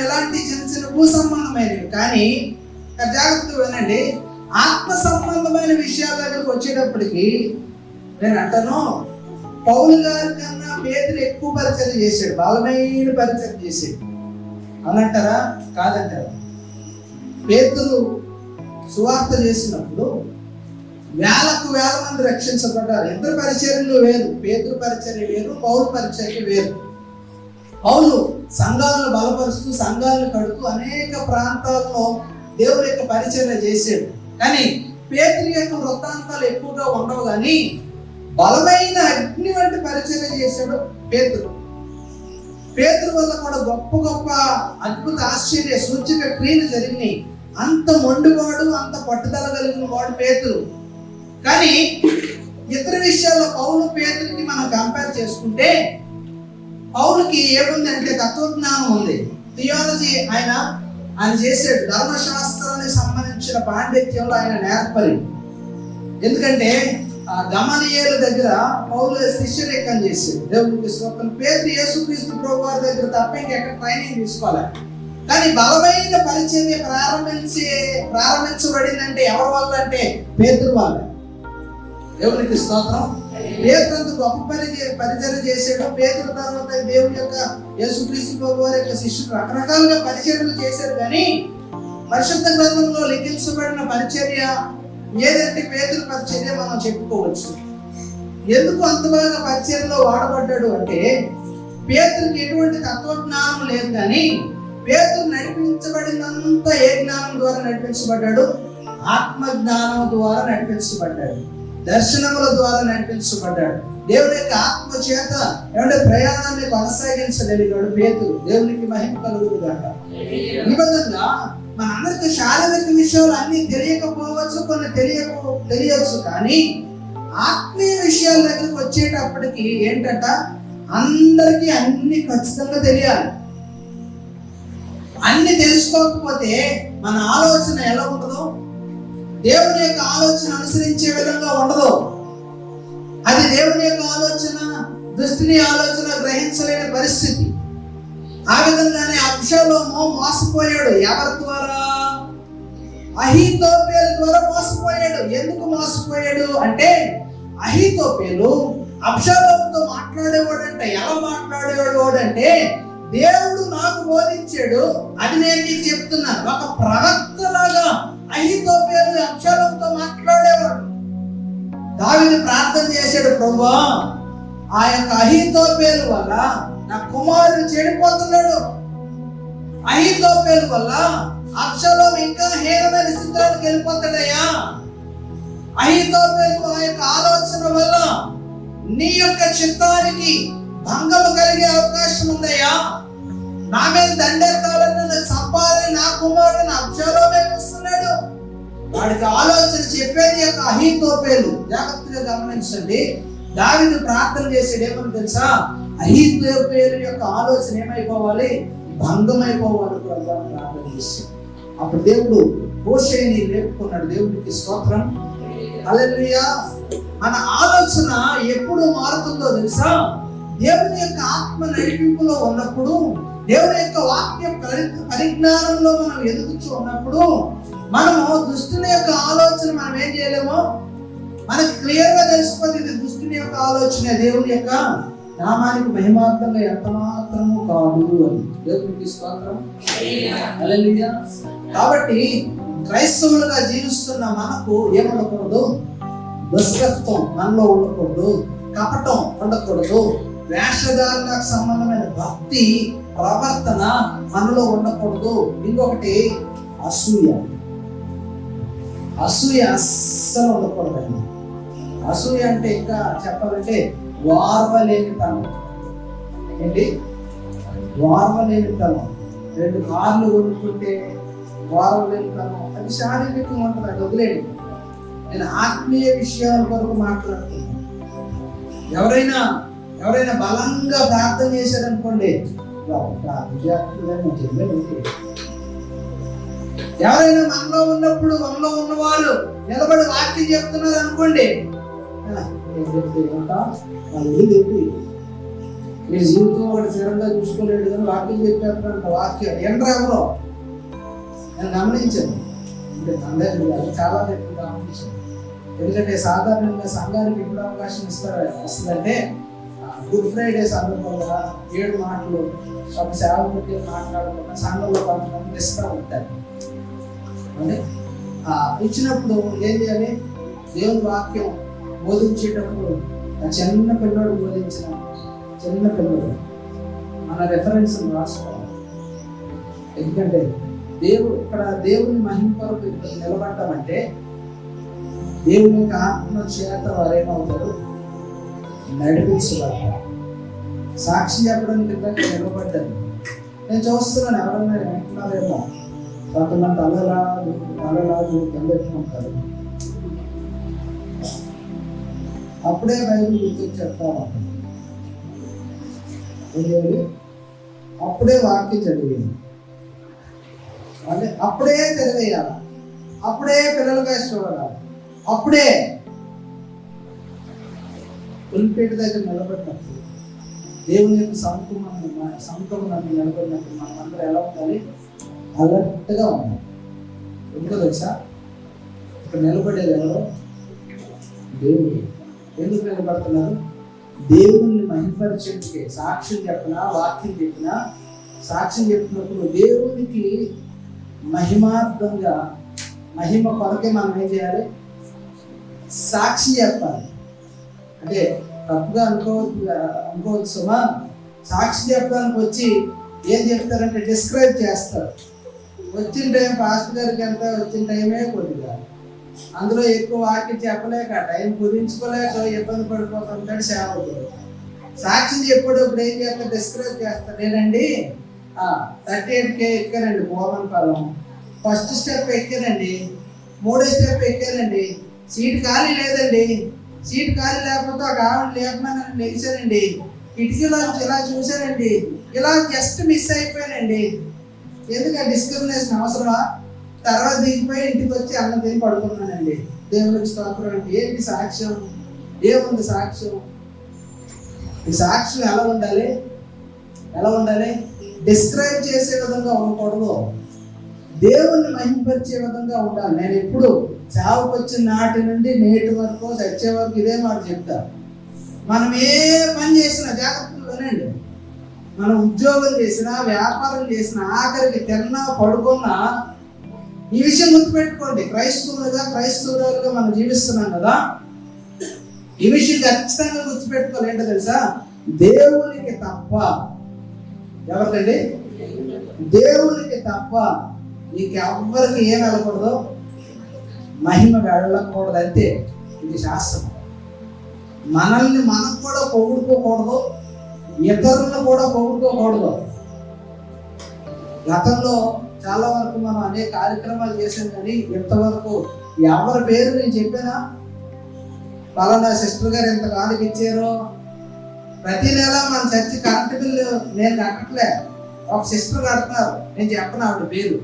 ఎలాంటి చిన్న భూ సంబంధమైనవి. కానీ జాగ్రత్తగా వినండి, ఆత్మ సంబంధమైన విషయాల దగ్గరకు వచ్చేటప్పటికి నేను అంటాను, పౌలు గారి కన్నా పేతురు ఎక్కువ పరిచయం చేశాడు, బలమైన పరిచయం చేశాడు అనంటారా? కాదంటారా? పేతురు సువార్త చేసినప్పుడు వేలకు వేల మంది రక్షించబడ్డారు. ఇద్దరు పరిచర్యలు వేరు, పేతురు పరిచర్య వేరు, పౌలు పరిచర్య వేరు. పౌలు సంఘాలను బలపరుస్తూ, సంఘాలను కడుతూ అనేక ప్రాంతాల్లో దేవుని యొక్క పరిచర్య చేశాడు. కానీ పేతురు యొక్క వృత్తాంతాలు ఎక్కువగా ఉండవు, కానీ బలమైన అగ్ని వంటి పరిచర్య చేశాడు పేతురు. పేతురు వల్ల కూడా గొప్ప గొప్ప అద్భుత ఆశ్చర్య సూచక క్రియలు జరిగినాయి. అంత మొండివాడు, అంత పట్టుదల కలిగిన వాడు పేతురు. కానీ ఇతర విషయాల్లో పౌలు పేతురుకి మనం కంపేర్ చేసుకుంటే, పౌలుకి ఏముంది అంటే తత్వజ్ఞానం ఉంది, థియాలజీ ఆయన చేశాడు. ధర్మశాస్త్రానికి సంబంధించిన పాండిత్యంలో ఆయన నేర్పరి. ఎందుకంటే గమలీయేలు దగ్గర పౌలు శిష్యరేఖం చేశాడు. దేవునికి స్తోత్రం. పేతురు యేసుక్రీస్తు ప్రభువు వారి దగ్గర తప్ప ఇంకెక్కడ ట్రైనింగ్ తీసుకోవాలి. కానీ బలమైన పరిచర్య ప్రారంభించబడిందంటే ఎవరి వల్ల అంటే పేతురు వల్ల. దేవునికి స్తోత్రం. పేతురు గొప్ప పరిచర్య చేశాడు. పేతురు తర్వాత దేవుని యొక్క యేసుక్రీస్తు ప్రభువు వారి యొక్క శిష్యులు రకరకాలుగా పరిచర్యలు చేశారు. కానీ పరిశుద్ధ గ్రంథంలో లిఖించబడిన పరిచర్య ఏదంటే పేతురు పరిచర్య మనం చెప్పుకోవచ్చు. ఎందుకు అంత బాగా పరిచర్యలో వాడబడ్డాడు అంటే పేతురుకి ఎటువంటి తత్వజ్ఞానం లేదు, కానీ పేతురు నడిపించబడినంత ఏ జ్ఞానం ద్వారా నడిపించబడ్డాడు? ఆత్మ జ్ఞానం ద్వారా నడిపించబడ్డాడు, దర్శనముల ద్వారా నడిపించబడ్డాడు. దేవుని యొక్క ఆత్మ చేత ఏమంటే ప్రయాణాన్ని కొనసాగించగలిగాడు పేతురు. దేవునికి మహిమ కలుగుగాక. ఈ విధంగా మనందరికీ శారీరక విషయాలు అన్ని తెలియకపోవచ్చు, కొన్ని తెలియవచ్చు, కానీ ఆత్మీయ విషయాల దగ్గరికి వచ్చేటప్పటికి ఏంటంట, అందరికీ అన్ని ఖచ్చితంగా తెలియాలి. అన్ని తెలుసుకోకపోతే మన ఆలోచన ఎలా ఉండదు? దేవుని యొక్క ఆలోచన అనుసరించే విధంగా ఉండదు. అది దేవుని యొక్క ఆలోచన, దృష్టిని ఆలోచన గ్రహించలేని పరిస్థితి. ఆ విధంగానే అబ్షాలోము మోసపోయాడు. ఎవరి ద్వారా? అహీతోపేలు ద్వారా మోసపోయాడు. ఎందుకు మోసపోయాడు అంటే అహీతోపేలు అబ్షాలోముతో మాట్లాడేవాడంట. ఎలా మాట్లాడేవాడంటే, దేవుడు నాకు బోధించాడు, అది నేను నీకు చెప్తున్నాను. ఒక ప్రవక్తలాగా అహీతోపేలు అబ్షాలోముతో మాట్లాడేవాడు. దావీదు ప్రార్థన చేశాడు, ప్రభువా ఆ యొక్క అహీతోపేలు వల్ల నా కుమారుడు చెడిపోతున్నాడు. అహీతోపేలు వల్ల అబ్షాలోము ఇంకా హీనమైన స్థితిలోకి వెళ్ళిపోతాడయ్యా. అహీతోపేలు ఆ యొక్క ఆలోచన వల్ల నీ యొక్క చిత్తానికి భంగము కలిగే అవకాశం ఉందయ్యా. నా మీద దండెత్తాలని నన్ను చంపాలని నా కుమారుడు అబ్షాలోమే వస్తున్నాడు. వాడికి ఆలోచన చెప్పేది యొక్క అహీతోపేలు. జాగ్రత్తగా గమనించండి. దావీదు ప్రార్థన చేసాడు, ఏమని తెలుసా? అహీతోపేలు యొక్క ఆలోచన ఏమైపోవాలి? భంగమైపోవాలి ప్రార్థన చేశాడు. అప్పుడు దేవుడు హోషేని లేపుకున్నాడు. దేవుడికి స్తోత్రం. హల్లెలూయా. మన ఆలోచన ఎప్పుడు మారుతుందో తెలుసా? దేవుని యొక్క ఆత్మ నడిపింపులో ఉన్నప్పుడు, దేవుని యొక్క వాక్య పరిజ్ఞానంలో మనం ఎదుగుతూ ఉన్నప్పుడు, మనము దుష్టుని యొక్క ఆలోచన మనం ఏం చేయలేము. మనకు క్లియర్ గా తెలిసిపోతుంది దుష్టుని యొక్క ఆలోచన దేవుని యొక్క నామానికి మహిమార్థంగా ఎంత మాత్రము కాదు అని. దేవునికి స్తోత్రం. హల్లెలూయా. కాబట్టి క్రైస్తవులుగా జీవిస్తున్న మనకు ఏమనకూడదు? దుష్టత్వం మనలో ఉండకూడదు, కపటం ఉండకూడదు, వేషధారణకు సంబంధమైన భక్తి ప్రవర్తన మనలో ఉండకూడదు. ఇంకొకటి అసూయ. అసూయ అస్సలు ఉండకూడదండి. అసూయ అంటే ఇంకా చెప్పాలంటే వార్వలేనితనం. ఏంటి? వార్వలేనితనం. 2 కార్లు కొనుక్కుంటే వార్వలేనితనం, అది శారీరకంగా ఉంటుంది, అది వదిలేండి. నేను ఆత్మీయ విషయాల వరకు మాట్లాడుతున్నాను. ఎవరైనా బలంగా ప్రార్థన చేశారనుకోండి, ఎవరైనా మనలో ఉన్నప్పుడు మనలో ఉన్నవారు నిలబడి వాక్యం చెప్తున్నారు అనుకోండి, మీ జీవితం ఒకటి స్థిరంగా చూసుకోలేడు కానీ వాక్యం చెప్పేస్తున్నంత వాక్యం ఎవరో నేను గమనించాను. అంటే అందరికీ కాదు, చాలా ఎక్కువ గమనించాను. ఎందుకంటే సాధారణంగా సంఘానికి ఎప్పుడు అవకాశం వస్తుందంటే గుడ్ ఫ్రైడే సందర్భంగా 7 మాటలు ఒక సేవ పెట్టి మాట్లాడకుండా సంఘంలో కొంతమంది ఇస్తూ ఉంటారు. అంటే ఇచ్చినప్పుడు ఏం చేయాలి? దేవుని వాక్యం బోధించేటప్పుడు చిన్న పిల్లడు బోధించిన చిన్న పిల్లడు మన రెఫరెన్స్ రాసుకోవాలి. ఎందుకంటే దేవుని మహిమ కొరకు నిలబడ్డామంటే దేవుని యొక్క ఆత్మ చేత వారేమవుతారు? నడిపించబడతారు. సాక్షి చెప్పడానికి ఇందాక నిలబడ్డాను. నేను చూస్తున్నాను, ఎవరన్నా వింటున్నారేమో. కొంతమంది తలరాజు కిందెట్టుకుంటారు. అప్పుడే బైబిల్ గుర్తుకు చెప్తాను. అప్పుడే వాక్యం చదివేది, అంటే అప్పుడే తెలివేయాలి, అప్పుడే పిల్లలుగా ఇష్టపడాలి, అప్పుడే పులిపేట దగ్గర నిలబడినప్పుడు దేవుని యొక్క సముఖం నిలబడినప్పుడు మనం అందరూ ఎలా ఉండాలి? అలర్ట్గా ఉన్నాం. ఎందుకో తెలుసా? ఇక్కడ నిలబడేది ఎవరో? దేవుడు. ఎందుకు నిలబడుతున్నారు? దేవుణ్ణి మహిమపరిచేందుకే. సాక్ష్యం చెప్పినా, వాక్యం చెప్పినా, సాక్ష్యం చెప్పినప్పుడు దేవునికి మహిమార్థంగా, మహిమ కొరకే మనం ఏం చేయాలి? సాక్షి చెప్పాలి. అంటే తప్పుగా అనుకోవచ్చు సుమా. సాక్షి చెప్పడానికి వచ్చి ఏం చెప్తారంటే డిస్క్రైబ్ చేస్తారు. వచ్చిన టైం పాస్టర్ గారికి ఎంత వచ్చిన టైమే కొద్దిగా, అందులో ఎక్కువ వాక్యం చెప్పలేక, టైం కుదించుకోలేక ఇబ్బంది పడిపోతుంటాడు సేవకుడు. సాక్షి చెప్పేటప్పుడు ఏం చేస్తారు? డిస్క్రైబ్ చేస్తారు. నేనండి 38K ఎక్కానండి బోధనపాలెం, ఫస్ట్ స్టెప్ ఎక్కానండి, 3వ స్టెప్ ఎక్కానండి, సీట్ ఖాళీ లేదండి, సీట్ ఖాళీ లేకపోతే ఒక ఆవిడ లేకపోయినా లెగిసానండి, కిటికీలో ఇలా చూశానండి, ఇలా జస్ట్ మిస్ అయిపోయానండి. ఎందుకు డిస్క్రిమినేషన్ అవసరమా? తర్వాత దిగిపోయి ఇంటికి వచ్చి అన్నం తిని పడుకున్నానండి. దేవునికి స్తోత్రం. అంటే ఏంటి సాక్ష్యం? ఏముంది సాక్ష్యం? ఈ సాక్ష్యం ఎలా ఉండాలి? ఎలా ఉండాలి? డిస్క్రైబ్ చేసే విధంగా ఉండకూడదు, దేవుణ్ణి మహిమపరిచే విధంగా ఉండాలి. నేను ఎప్పుడు సేవకు వచ్చిన నాటి నుండి నేటి వరకు చచ్చే వరకు ఇదే మాట చెప్తా. మనం ఏ పని చేసినా జాగ్రత్తగా వినండి. మనం ఉద్యోగం చేసినా, వ్యాపారం చేసినా, ఆఖరికి తిన్నా, పడుకున్నా ఈ విషయం గుర్తుపెట్టుకోండి. క్రైస్తవులుగా మనం జీవిస్తున్నాం కదా, ఈ విషయం ఖచ్చితంగా గుర్తుపెట్టుకోవాలి. ఏంటో తెలుసా? దేవునికి తప్ప, ఎవరికండి? దేవునికి తప్ప నీకెవ్వరికి ఏం వెళ్ళకూడదు, మహిమ వెళ్ళకూడదు. అంతే, ఇది శాస్త్రం. మనల్ని మనం కూడా పొగుడుకోకూడదు, ఇతరులను కూడా పొగుడుకోకూడదు. గతంలో చాలా వరకు మనం అనేక కార్యక్రమాలు చేసాం, కానీ ఇంతవరకు ఎవరి పేరు నేను చెప్పానా? పలానా సిస్టర్ గారు ఎంత కానుక ఇచ్చారో. ప్రతి నెల మన చర్చి కరెంట్ బిల్లు నేను కట్టట్లే, ఒక సిస్టర్ కడతారు, నేను చెప్పను ఆవిడ పేరు.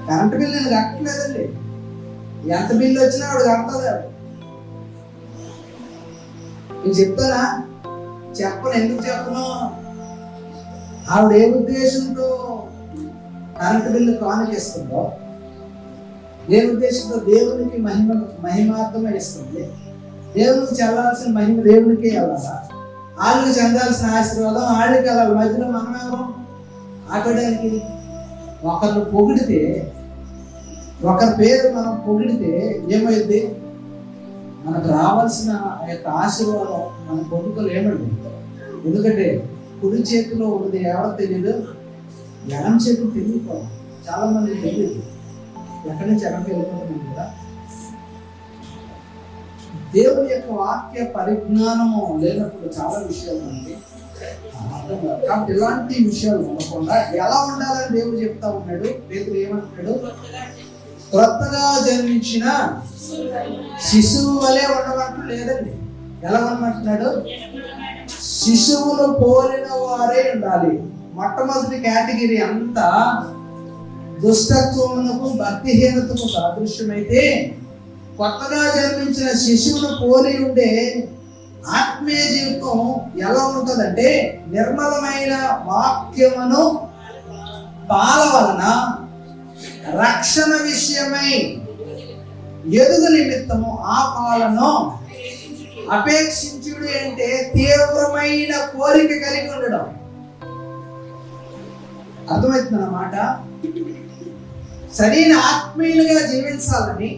కరెంట్ బిల్లు నేను కట్టట్లేదండి, ఎంత బిల్లు వచ్చినా ఆవిడ కడతాది. నేను చెప్తానా? చెప్పను. ఎందుకు చెప్పను? ఆవిడ ఏ ఉద్దేశంతో కరెంట్ బిల్లు కానుకిస్తుందో, ఏ ఉద్దేశంతో దేవునికి మహిమార్థమే ఇస్తుంది, దేవునికి చెల్లాల్సిన మహిమ దేవునికే వెళ్ళాలా, వాళ్ళకి చెందాల్సిన ఆశీర్వాదం వాళ్ళకి వెళ్ళాలి. మధ్యలో మనమేమో ఆపడానికి. ఒకరిని పొగిడితే, ఒకరి పేరు మనం పొగిడితే ఏమైంది? మనకు రావాల్సిన ఆ యొక్క ఆశీర్వాదం మనం పొందుకోలేమండి. ఎందుకంటే కుడి చేతిలో ఉన్నది ఎవరో తెలియదు, ఎడం చేతిలో తెలియకపోవడం చాలా మంది తెలియదు. ఎక్కడి నుంచి ఎక్కడికి వెళ్ళిపోతున్నాం కదా. దేవుని యొక్క వాక్య పరిజ్ఞానము లేనప్పుడు చాలా విషయాలు మనకి అర్థం కాదు. కాబట్టి ఇలాంటి విషయాలు ఉండకుండా ఎలా ఉండాలని దేవుడు చెప్తా ఉన్నాడు. పేతురు ఏమంటున్నాడు? క్రొత్తగా జన్మించిన శిశువు వలె ఉండమంటూ లేదండి. ఎలా ఉండమంటున్నాడు? శిశువును పోలిన వారే ఉండాలి. మొట్టమొదటి కేటగిరీ అంతా దుష్టత్వమునకు, భక్తిహీనతకు సాదృశ్యమైతే, కొత్తగా జన్మించిన శిశువును పోలి ఉండే ఆత్మీయ జీవితం ఎలా ఉంటుందంటే, నిర్మలమైన వాక్యమును పాల వలన రక్షణ విషయమై ఎదుగు నిమిత్తము ఆ పాలను అపేక్షించుడు. అంటే తీవ్రమైన కోరిక కలిగి ఉండడం. అర్థమవుతుంది అన్నమాట. సరైన ఆత్మీయులుగా జీవించాలని,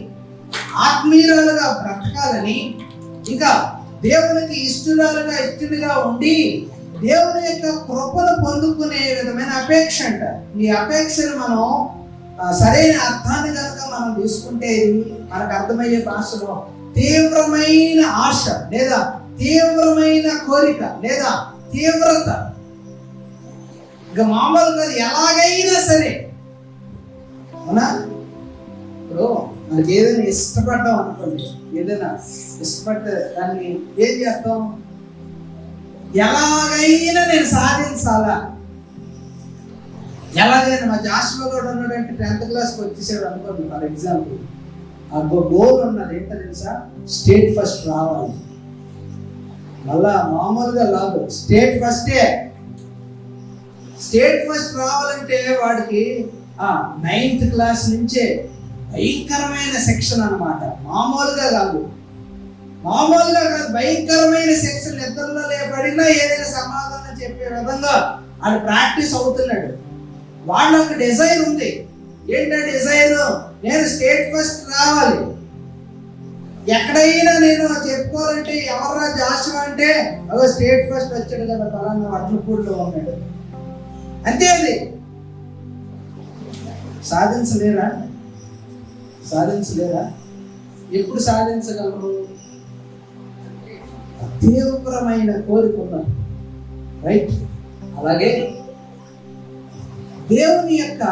ఆత్మీయులుగా బ్రతకాలని, ఇంకా దేవునికి ఇష్టలుగా ఉండి దేవుని యొక్క కృపను పొందుకునే విధమైన అపేక్ష అంట. ఈ అపేక్షను మనం సరైన అర్థాన్ని కనుక మనం తీసుకుంటే మనకు అర్థమయ్యే భాషలో తీవ్రమైన ఆశ, లేదా తీవ్రమైన కోరిక, లేదా తీవ్రత. ఇక మామూలుగా ఎలాగైనా సరే అవునా? ఇప్పుడు మనకి ఏదైనా ఇష్టపడ్డాం అనుకోండి, ఏదైనా ఇష్టపడితే దాన్ని ఏం చేస్తాం? ఎలాగైనా నేను సాధించాలా, ఎలాగైనా. మా జాషువా కూడా ఉన్నాడంటే 10th క్లాస్కి వచ్చేసాడు అనుకోండి ఫర్ ఎగ్జాంపుల్. ఆ గోల్ ఉన్నది ఏంటో తెలుసా? స్టేట్ ఫస్ట్ రావాలి. మళ్ళా మామూలుగా రాదు, స్టేట్ ఫస్టే. స్టేట్ ఫస్ట్ రావాలంటే వాడికి 9th క్లాస్ నుంచే భయంకరమైన సెక్షన్ అన్నమాట. మామూలుగా కాదు, భయంకరమైన సెక్షన్. నిద్రలో లేపడినా ఏదైనా సమాధానం చెప్పే విధంగా అది ప్రాక్టీస్ అవుతున్నాడు. వాళ్ళకి డిజైన్ ఉంది. ఏంటంటే డిజైన్, నేను స్టేట్ ఫస్ట్ రావాలి, ఎక్కడైనా నేను చెప్పుకోవాలంటే ఎవర్రా జాషువా అంటే స్టేట్ ఫస్ట్ వచ్చాడు కదా పలానా వడ్లపూడిలో ఉన్నాడు అంతే. అది సాధించలేరా? ఎప్పుడు సాధించగలరు? తీవ్రమైన కోరికున్నారు, రైట్? అలాగే దేవుని యొక్క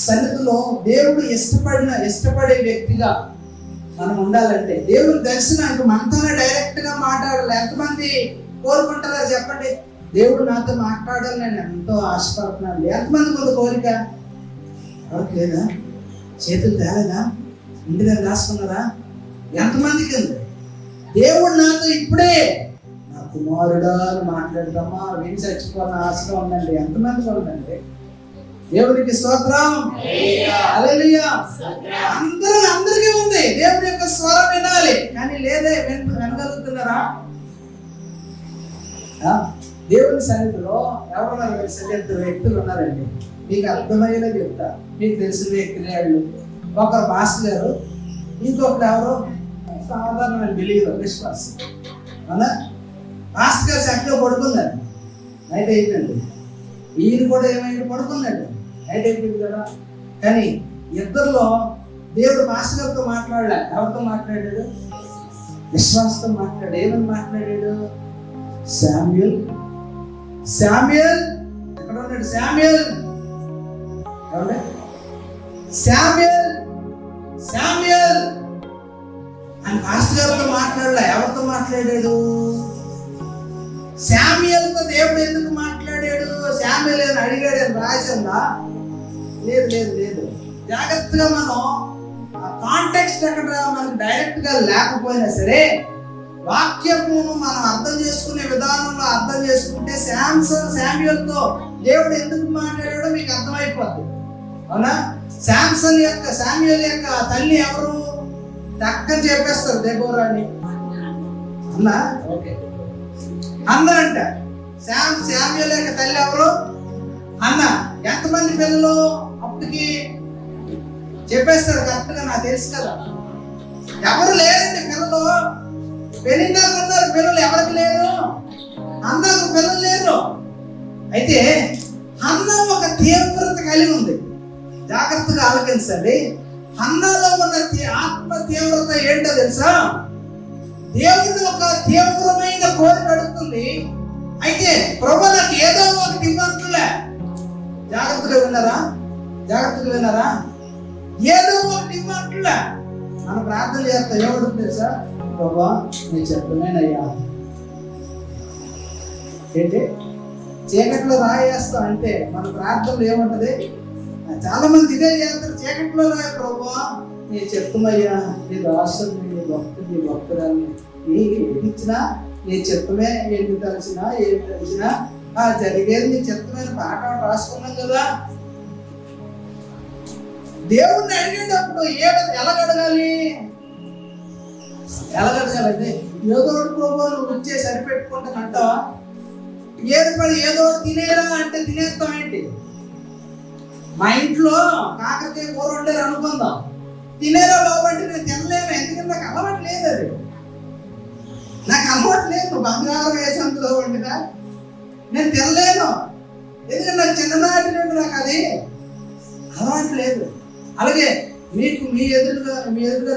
సన్నిధిలో దేవుడు ఇష్టపడే వ్యక్తిగా మనం ఉండాలంటే దేవుని దర్శనం మనతోనే డైరెక్ట్ గా మాట్లాడాలి. ఎంతమంది కోరుకుంటారో చెప్పండి, దేవుడు నాతో మాట్లాడాలి నేను ఎంతో ఆశపడుతున్నాను. ఎంతమంది కొంత కోరిక? ఎవరికి లేదా? చేతులు తేలేదా? ఇంటి దగ్గర రాసుకున్నారా? ఎంతమందికి ఉంది? దేవుడు నాతో ఇప్పుడే నా కుమారుడా అని మాట్లాడతామా విని చచ్చిపోవాలని ఆశగా ఉందండి. ఎంతమందికి ఉందండి? దేవుడికి స్తోత్రం, హల్లెలూయా. అందరికీ ఉంది. దేవుడి యొక్క స్వరం వినాలి, కానీ లేదే వినగలుగుతున్నారా? దేవుని సన్నిధిలో ఎవరున్నారు? 2 వ్యక్తులు ఉన్నారండి. మీకు అర్థమయ్యేలా చెప్తా. మీకు తెలిసిన వ్యక్తులే వాళ్ళు. ఒకరు మాస్టర్ గారు, ఇంకొకరు ఎవరు సాధారణమైన బిలీవర్, విశ్వాసం. అవునా? మాస్టర్ గారు చక్కగా పడుకున్నారు, నైట్ అయిపోయింది. ఈయన కూడా ఏమైనా పడుకున్నాడు, నైట్ అయిపోయింది కదా. కానీ ఇద్దరిలో దేవుడు మాస్టర్ గారితో మాట్లాడలే. ఎవరితో మాట్లాడాడు? విశ్వాసంతో మాట్లాడాడు. ఏమని మాట్లాడాడు? శామ్యూయల్ ఎక్కడ ఉన్నాడు? శామ్యూయల్ అని మాస్టర్ గారితో మాట్లాడలే. ఎవరితో మాట్లాడాడు? శామ్యూయల్తో. దేవుడు ఎందుకు మాట్లాడాడు? శామ్యూయల్ అని అడిగాడు అని రాసిందా? లేదు. జాగ్రత్తగా మనం కాంటెక్స్ట్ అక్కడ మనకు డైరెక్ట్ గా లేకపోయినా సరే వాక్యమును మనం అర్థం చేసుకునే విధానంలో అర్థం చేసుకుంటే శామ్యూయల్తో దేవుడు ఎందుకు మాట్లాడాడో మీకు అర్థమైపోద్ది. అవునా? శామ్యూయల్ యొక్క తల్లి ఎవరు? చక్కని చెప్పేస్తారు, దెబోరా అని. అన్నా? ఓకే, అన్న అంట. శామ్యూయల్ యొక్క తల్లి ఎవరు? అన్న. ఎంతమంది పిల్లలు? అప్పటికి చెప్పేస్తారు కరెక్ట్ గా, నాకు తెలుసు కదా. ఎవరు లేరండి పిల్లలు. పెళ్ళిందాక ఉన్నారు పిల్లలు, ఎవరికి లేరు? అన్నకు పిల్లలు లేరు. అయితే అన్న ఒక తీవ్రత కలిగి ఉంది. జాగ్రత్తగా ఆలోచించండి. అన్నలో ఉన్న ఆత్మ తీవ్రత ఏంటో తెలుసా? దేవుడు ఒక తీవ్రమైన కోరిక అడుగుతుంది. అయితే ప్రభు నాకు ఏదో ఒకటి ఇవ్వట్లే. జాగ్రత్తగా విన్నారా? ఏదో ఒకటి ఇవ్వట్లే. మనం ప్రార్థన చేస్తాం, ఏమడుగుతుంది తెలుసా? ప్రభా నీ చెప్పలేనయ్యా. ఏంటి? చీకట్లో రాయేస్తాం అంటే మన ప్రార్థనలు ఏముంటది? చాలా మంది ఇదే చేస్తారు. చీకట్లో రాయ, ప్రభా నీ చెప్తామయ్యా, నీ రాష్ట్రం, నీ భక్తురాన్ని ఏది ఇచ్చినా నీ చెప్తమే, ఏమి తెలిసినా జరిగేది నీ చెప్తమైన పాట రాసుకున్నాం కదా. దేవుణ్ణి అడిగేటప్పుడు ఎలా అడగాలి? ఏదో ప్రభు నువ్వు వచ్చే సరిపెట్టుకుంటాను అంటావా? ఏదో తినేరా అంటే తినేస్తాం ఏంటి? మా ఇంట్లో కాకరకాయ కూర వండారు అనుకుందాం, తినేరా బాబు అంటే నేను తినలేను. ఎందుకంటే నాకు అలవాటు లేదు. బంగారం వేసంతలో వండినా నేను తినలేను. ఎందుకంటే నాకు చిన్ననాటి నుండి నాకు అది అలవాటు లేదు. అలాగే మీకు మీ ఎదురుగా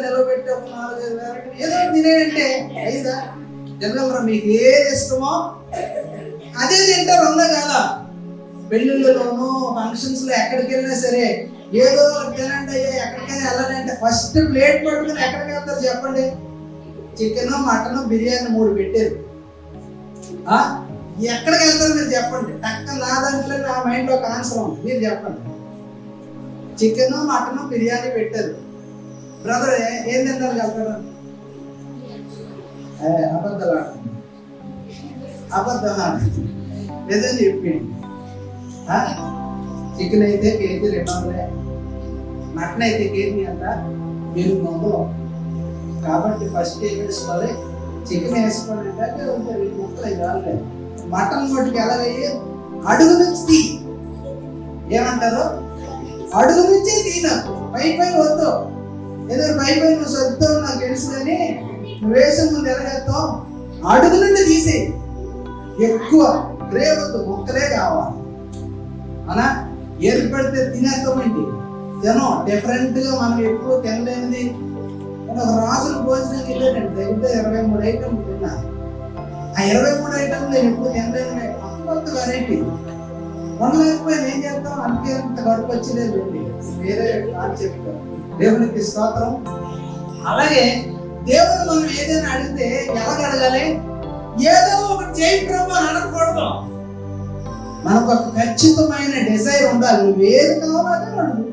నిలబెట్టే ఒక 4-5 వెరైటీ ఏదో తినేయంటే అయిదా తినగలరా? మీకు ఏది ఇష్టమో అదే తింటారు. ఉందా కదా? పెళ్ళిళ్ళలోనూ ఫంక్షన్స్ లో ఎక్కడికి వెళ్ళినా సరే ఏదో తినండి అయ్యా, ఎక్కడికైనా వెళ్ళాలంటే ఫస్ట్ ప్లేట్ పట్టుకుని ఎక్కడికి వెళ్తారు చెప్పండి? చికెన్, మటన్, బిర్యానీ 3 పెట్టారు. ఎక్కడికి వెళ్తారు మీరు చెప్పండి? టక్క నా దాంట్లో నా మైండ్లో ఒక ఆన్సర్ ఉంది, మీరు చెప్పండి. చికెన్, మటన్, బిర్యానీ పెట్టారు. బ్రదర్ ఏం తింటారు చెప్తారు? అబద్ధాలు నిజం చెప్పింది. చికెన్ అయితే కేజీ 200, మటన్ అయితే కేజీ అంట 800. కాబట్టి ఫస్ట్ ఏం వేసుకోవాలి, చికెన్ వేసుకోవాలి అంటే 2 ముక్కలు కావాలి. మటన్ మటుకు ఎలాగయ్యి అడుగు నుంచి తీ, ఏమంటారు అడుగు నుంచి నాకు పై వద్దు. ఏదో పై నువ్వు సర్దుతావు నాకు తెలుసు, కానీ నువ్వు వేసే ముందు ఎలాగేస్తావు, అడుగు నుండి తీసే. ఎక్కువ గ్రేవ్ వద్దు, ముక్కలే కావాలి అలా. ఏది పెడితే తినేస్తామేంటి, డిఫరెంట్గా మనం ఎప్పుడు తినలేనిది. ఒక రాజుల భోజనం వెళ్ళానండి, దగ్గర 23 ఐటమ్లు తిన్నా. ఆ 23 ఐటమ్లు నేను ఎప్పుడు తినలేని కొత్త వెరైటీ కొనలేకపోయినా ఏం చేస్తాం, అందుకే అంత గడుపు వచ్చేలేదు. వేరే చెప్తాం. దేవునికి స్తోత్రం. అలాగే దేవుడు మనం ఏదైనా అడిగితే ఎలా అడగాలి, ఏదో ఒకటి చేయి ప్రభు అని అడగకూడదు. మనకు ఒక ఖచ్చితమైన డిజైర్ ఉండాలి. నువ్వు ఏది కావాలో అడుగు.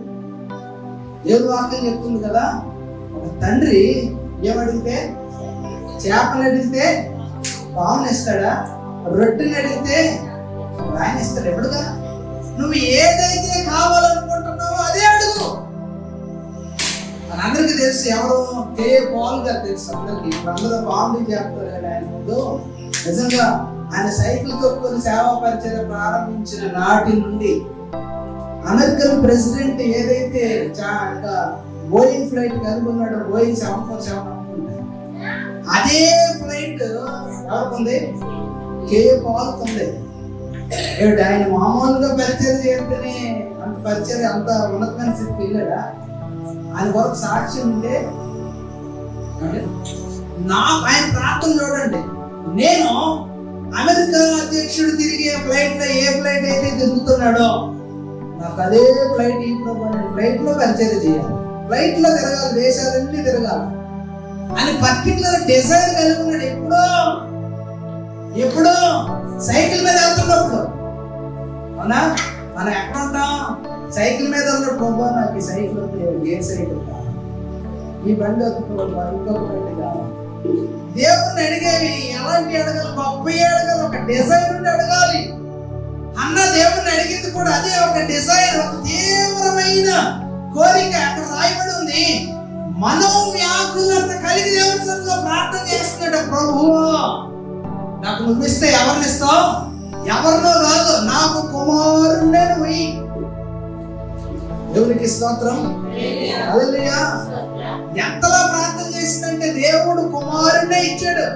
దేవుడు వాక్యం చెప్తుంది కదా, ఒక తండ్రి ఏమడిగితే, చేపలు అడిగితే పావును ఇస్తాడా, రొట్టెని అడిగితే ఆయన ఇస్తాడు. ఎప్పుడుగా నువ్వు ఏదైతే కావాలనుకుంటున్నావో అదే అడుగు. మనందరికీ తెలుసు, ఎవరు K.A. పాల్ గారు తెలుసు అందరికి. అందరూ కామెడీ చేస్తారు కదా ఆయన ముందు. నిజంగా ఆయన సైకిల్ తొక్కుని సేవా పరిచయం ప్రారంభించిన నాటి నుండి అమెరికన్ ప్రెసిడెంట్ ఏదైతే బోయింగ్ ఫ్లైట్ కనుగొన్నాడో, బోయింగ్ 747 అనుకుంటా, అదే ఫ్లైట్ ఎవరికి ఉంది, K.A. పాల్ ఉంది. ఆయన మామూలుగా పరిచయం చేయని అంత పరిచయం, అంత ఉన్నతమైన స్థితికి వెళ్ళాడా? ఆయన కొరకు సాక్ష్యం ఉంటే ఆయన ప్రార్థన చూడండి. నేను అమెరికా అధ్యక్షుడు తిరిగే ఫ్లైట్ లో ఏ ఫ్లైట్ అయితే తిరుగుతున్నాడో నాకు అదే ఫ్లైట్ ఈ ఫ్లైట్ లో పరిచయం చేయాలి, ఫ్లైట్ లో తిరగాలి, దేశాలన్నీ తిరగాలి అని పర్టికులర్ డిజైర్ కలిగి ఉన్నాడు. ఎప్పుడో సైకిల్ మీద వెళ్తున్నప్పుడు. అవునా, మనం ఎక్కడ ఉంటాం, సైకిల్ మీద ఉన్నప్పుడు నాకు ఈ సైకిల్ ఏ సైకిల్ కావాలి, ఈ బండి ఇంకొక బండి కావాలి. దేవుణ్ణి అడిగేవి ఎలాంటి అడగాలి, 30 అడగాలి, ఒక డిజైన్ నుండి అడగాలి. అన్న దేవుణ్ణి అడిగింది కూడా అదే, ఒక డిజైన్, ఒక తీవ్రమైన కోరిక. అక్కడ రాయబడి ఉంది, మనోవ్యాకులత కలిగి దేవుని సన్నిధిలో ప్రార్థన చేస్తున్నాడు. ప్రభువు నాకు నువ్వు ఇస్తే ఎవరిని ఇస్తావు, ఎవరినో కాదు, నాకు కుమారుణ్ణే నువ్వు. దేవునికి స్తోత్రం. హల్లెలూయా. ఎంతలా ప్రార్థన చేసిందంటే దేవుడు కుమారుణ్ణే ఇచ్చాడు.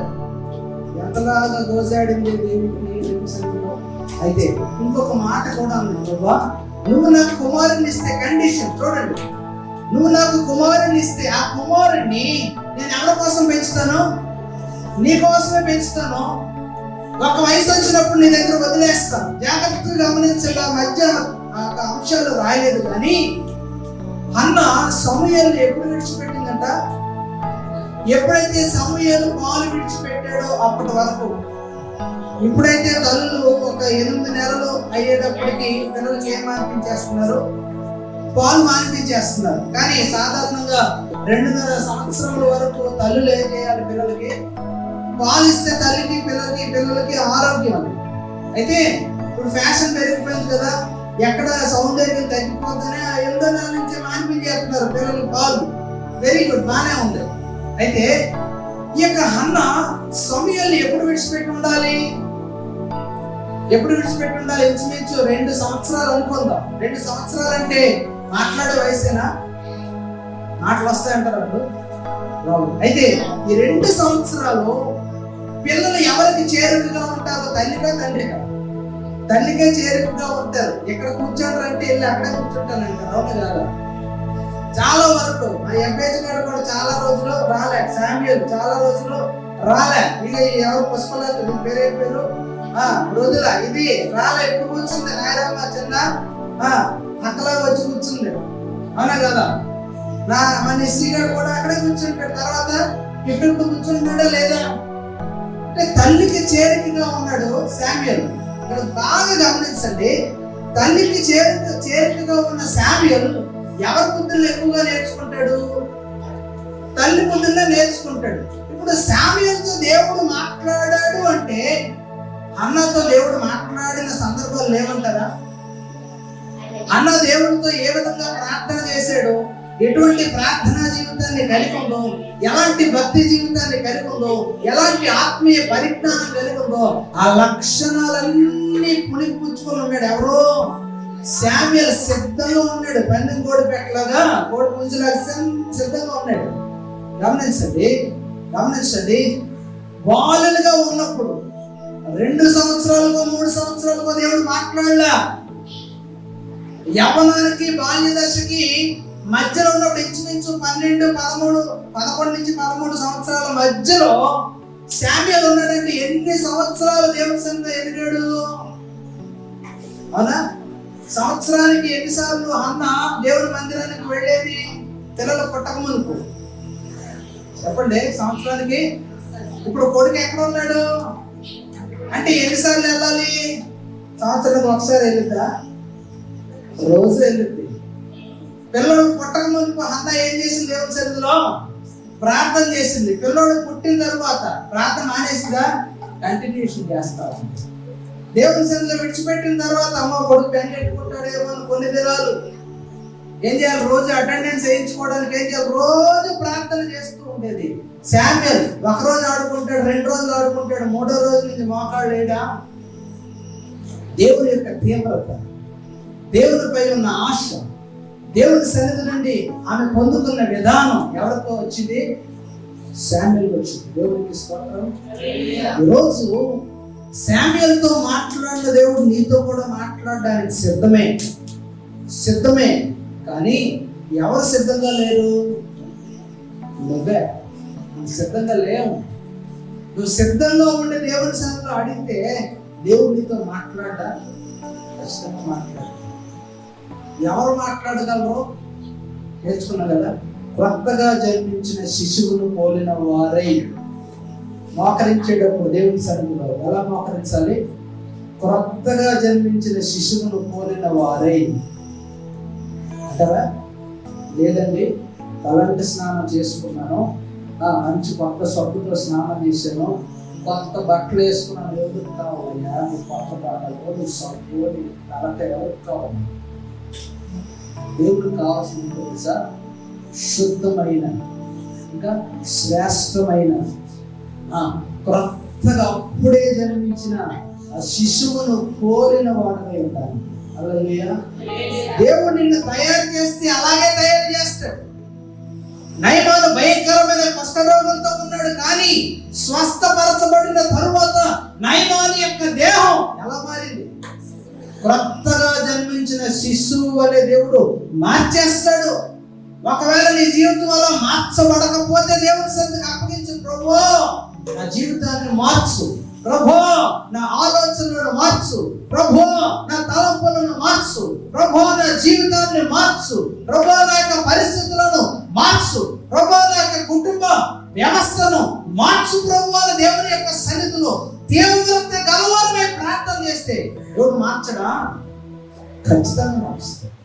ఎంతలాగా గోజాడింది దేవుడికి సన్నిధిలో. అయితే ఇంకొక మాట కూడా ఉంది, ప్రభువా నువ్వు నాకు కుమారుణ్ణి ఇస్తే, కండిషన్ చూడండి, నువ్వు నాకు కుమారుణ్ణి ఇస్తే ఆ కుమారుణ్ణి నేను ఎవరి కోసం పెంచుతాను, నీ కోసమే పెంచుతాను. ఒక వయసు వచ్చినప్పుడు నీ దగ్గర వదిలేస్తాను. జాగ్రత్తగా గమనించాలి, ఆ మధ్య అంశాలు రాయలేదు. కానీ అన్న సమూయేలుని ఎప్పుడు విడిచిపెట్టిందంట, ఎప్పుడైతే సమూయేలు పాలు విడిచిపెట్టాడో అప్పటి వరకు. ఇప్పుడైతే తల్లులు ఒక 8 నెలలు అయ్యేటప్పటికి పిల్లలకి ఏం మానిపించేస్తున్నారు, పాలు మానిపించేస్తున్నారు. కానీ సాధారణంగా 2.5 సంవత్సరాల వరకు తల్లులు ఏం చేయాలి, పిల్లలకి పాలు ఇస్తే తల్లికి పిల్లలకి ఆరోగ్యం అని. అయితే ఇప్పుడు ఫ్యాషన్ పెరిగిపోయింది కదా, ఎక్కడ సౌందర్యం తగ్గిపోతుందని 8 నెలల నుంచి మానిపించేస్తున్నారు పిల్లలకి పాలు. వెరీ గుడ్, బాగానే ఉంది. అయితే ఈ యొక్క హన్న సమూయేలుని ఎప్పుడు విడిచిపెట్టి ఉండాలి, ఇంచుమించు 2 సంవత్సరాలు అనుకుందాం. 2 సంవత్సరాలు అంటే మాట్లాడే వయసేనా, మాటలు వస్తాయంటారు అప్పుడు. అయితే ఈ 2 సంవత్సరాలు పిల్లలు ఎవరికి చేరుకగా ఉంటారో, తల్లిగా తండ్రిగా? తల్లికే చేరుకగా ఉంటారు. ఎక్కడ కూర్చోంటారు అంటే వెళ్ళి అక్కడే కూర్చుంటానంటారు. అవును కదా? చాలా వరకు మా ఎంపేజ్ గారు కూడా చాలా రోజులు రాలే, శామ్యూల్ చాలా రోజులు రాలే. ఇక ఎవరు పుష్పలత పేరు పేరు రోజుల ఇది రాలే. ఎప్పుడు కూర్చుంది నాయరమ్మ చిన్న అక్కలా వచ్చి కూర్చుంది. అవునా కదా? మన ఎస్సీ గారు కూడా అక్కడే కూర్చుంటాడు. తర్వాత ఇప్పుడు కూర్చుంటాడా లేదా అంటే తల్లికి చేరికగా ఉన్నాడు శామ్యూల్. ఇక్కడ బాగా గమనించండి, తల్లికి చేరికగా ఉన్న శామ్యూల్ ఎవరి బుద్ధులు ఎక్కువగా నేర్చుకుంటాడు, తల్లి బుద్ధులనే నేర్చుకుంటాడు. ఇప్పుడు శామ్యూల్తో దేవుడు మాట్లాడాడు అంటే అన్నతో దేవుడు మాట్లాడిన సందర్భాలు లేవంటారా? అన్న దేవుడితో ఏ విధంగా ప్రార్థన చేశాడు, ఎటువంటి ప్రార్థనా జీవితాన్ని కలిగి ఉందో, ఎలాంటి భక్తి జీవితాన్ని కలిగి ఉందో, ఎలాంటి ఆత్మీయ పరిజ్ఞానం కలిగి ఉందో, ఆ లక్షణాలన్నీ పుణిపుచ్చుకొని ఉన్నాడు. ఎవరో శామ్యూయల్ సిద్ధంగా ఉన్నాడు. పందెం కోడి పెట్టలాగా, కోడి పుంజులాగా సిద్ధంగా ఉన్నాడు. గమనించండి. బాలులుగా ఉన్నప్పుడు 2 సంవత్సరాలకు 3 సంవత్సరాలకు దేవుడు మాట్లాడలా. యవ్వనానికి బాల్య దశకి మధ్యలో ఉన్నప్పుడు ఇంచుమించు 11 నుంచి 13 సంవత్సరాల మధ్యలో శామ్యూయల్ ఉన్నాడండి. ఎన్ని సంవత్సరాలు దేవుడి సన్నిధిలో ఎదిగాడు? అవునా? సంవత్సరానికి ఎన్నిసార్లు అన్న దేవుడి మందిరానికి వెళ్ళేది? పిల్లలు పుట్టక మునుపు చెప్పండి. సంవత్సరానికి. ఇప్పుడు కొడుకు ఎక్కడ ఉన్నాడు అంటే ఎన్నిసార్లు వెళ్ళాలి? సంవత్సరానికి ఒకసారి వెళ్ళిద్దా? రోజు వెళ్ళింది. పిల్లలు పుట్టక ముందు అన్న ఏం చేసింది? దేవుని సన్నిధిలో ప్రార్థన చేసింది. పిల్లలు పుట్టిన తర్వాత ప్రార్థన మానేసిందా? కంటిన్యూషన్ చేస్తా ఉంది. దేవుని సన్నిధిలో విడిచిపెట్టిన తర్వాత అమ్మ కొడుకు పెట్టుకుంటాడేమో అని కొన్ని దినాలు ఏం చేయాలి? రోజు అటెండెన్స్ వేయించుకోవడానికి ఏం చేయాలి? రోజు ప్రార్థన చేస్తూ ఉండేది. శామ్యూయల్ 1 రోజు ఆడుకుంటాడు, 2 రోజులు ఆడుకుంటాడు, 3వ రోజు నుంచి మోకాళ్ళు లేడా? దేవుని యొక్క తీవ్రత, దేవునిపై ఉన్న ఆశ, దేవుని సన్నిధి నుండి ఆమె పొందుతున్న విధానం ఎవరితో వచ్చింది? శామ్యూయల్ వచ్చింది. దేవునికి స్తోత్రం. ఈరోజు శామ్యూయల్తో మాట్లాడిన దేవుడు నీతో కూడా మాట్లాడడానికి సిద్ధమే. కానీ ఎవరు సిద్ధంగా లేరు? నువ్వే. సిద్ధంగా లేవు. నువ్వు సిద్ధంగా ఉండే దేవుని సన్నిధిలో అడిగితే దేవుడు నీతో మాట్లాడా? ఖచ్చితంగా మాట్లాడు. ఎవరు మాట్లాడగలరు? నేర్చుకున్నా కదా, కొత్తగా జన్మించిన శిశువును పోలిన వారై మోకరించేటప్పుడు దేవుని సన్నిధిలో ఎలా మోకరించాలి? కొత్తగా జన్మించిన శిశువును పోలిన వారై అంటారా? లేదండి, తలంటి స్నానం చేసుకున్నాను, మంచి కొత్త సబ్బుతో స్నానం చేశాను, కొత్త బట్టలు వేసుకున్నాను. ఎవరికి కావాలయ్యా? నీ కొత్త బట్టలు, నీ సబ్బు, నీ తలక ఎవరికి కావాలి? దేవుడు కావాల్సింది తెలుసా? శుద్ధమైన, ఇంకా శ్రేష్టమైన, కొత్తగా అప్పుడే జన్మించిన ఆ శిశువును కోరిన వాడనే ఉంటాను. హల్లెలూయా. దేవుడు నిన్ను తయారు చేస్తే అలాగే తయారు చేస్తాడు. నయమాను భయంకరమైన కుష్ఠరోగంతో ఉన్నాడు, కానీ స్వస్థపరచబడిన తరువాత నయమాను యొక్క దేహం ఎలా మారింది? కొత్తగా జన్మించిన శిశువు వలె దేవుడు మార్చేస్తాడు. ఒకవేళ నీ జీవితం వల్ల మార్చబడకపోతే దేవుని సన్నిధికి అప్పగించు. ప్రభు, నా జీవితాన్ని మార్చు. ప్రభు, నా ఆలోచనలను మార్చు. ప్రభు, నా తలంపులను మార్చు. ప్రభు, నా జీవితాన్ని మార్చు. ప్రభు, నా యొక్క పరిస్థితులను మార్చు. ప్రభు, నా యొక్క కుటుంబ వ్యవస్థను మార్చు. ప్రభు, దేవుని యొక్క సన్నిధిలో తీవ్రత గలవారిని ప్రార్థన చేస్తే దేవుడు మార్చడా? ఖచ్చితంగా మారుస్తాడు.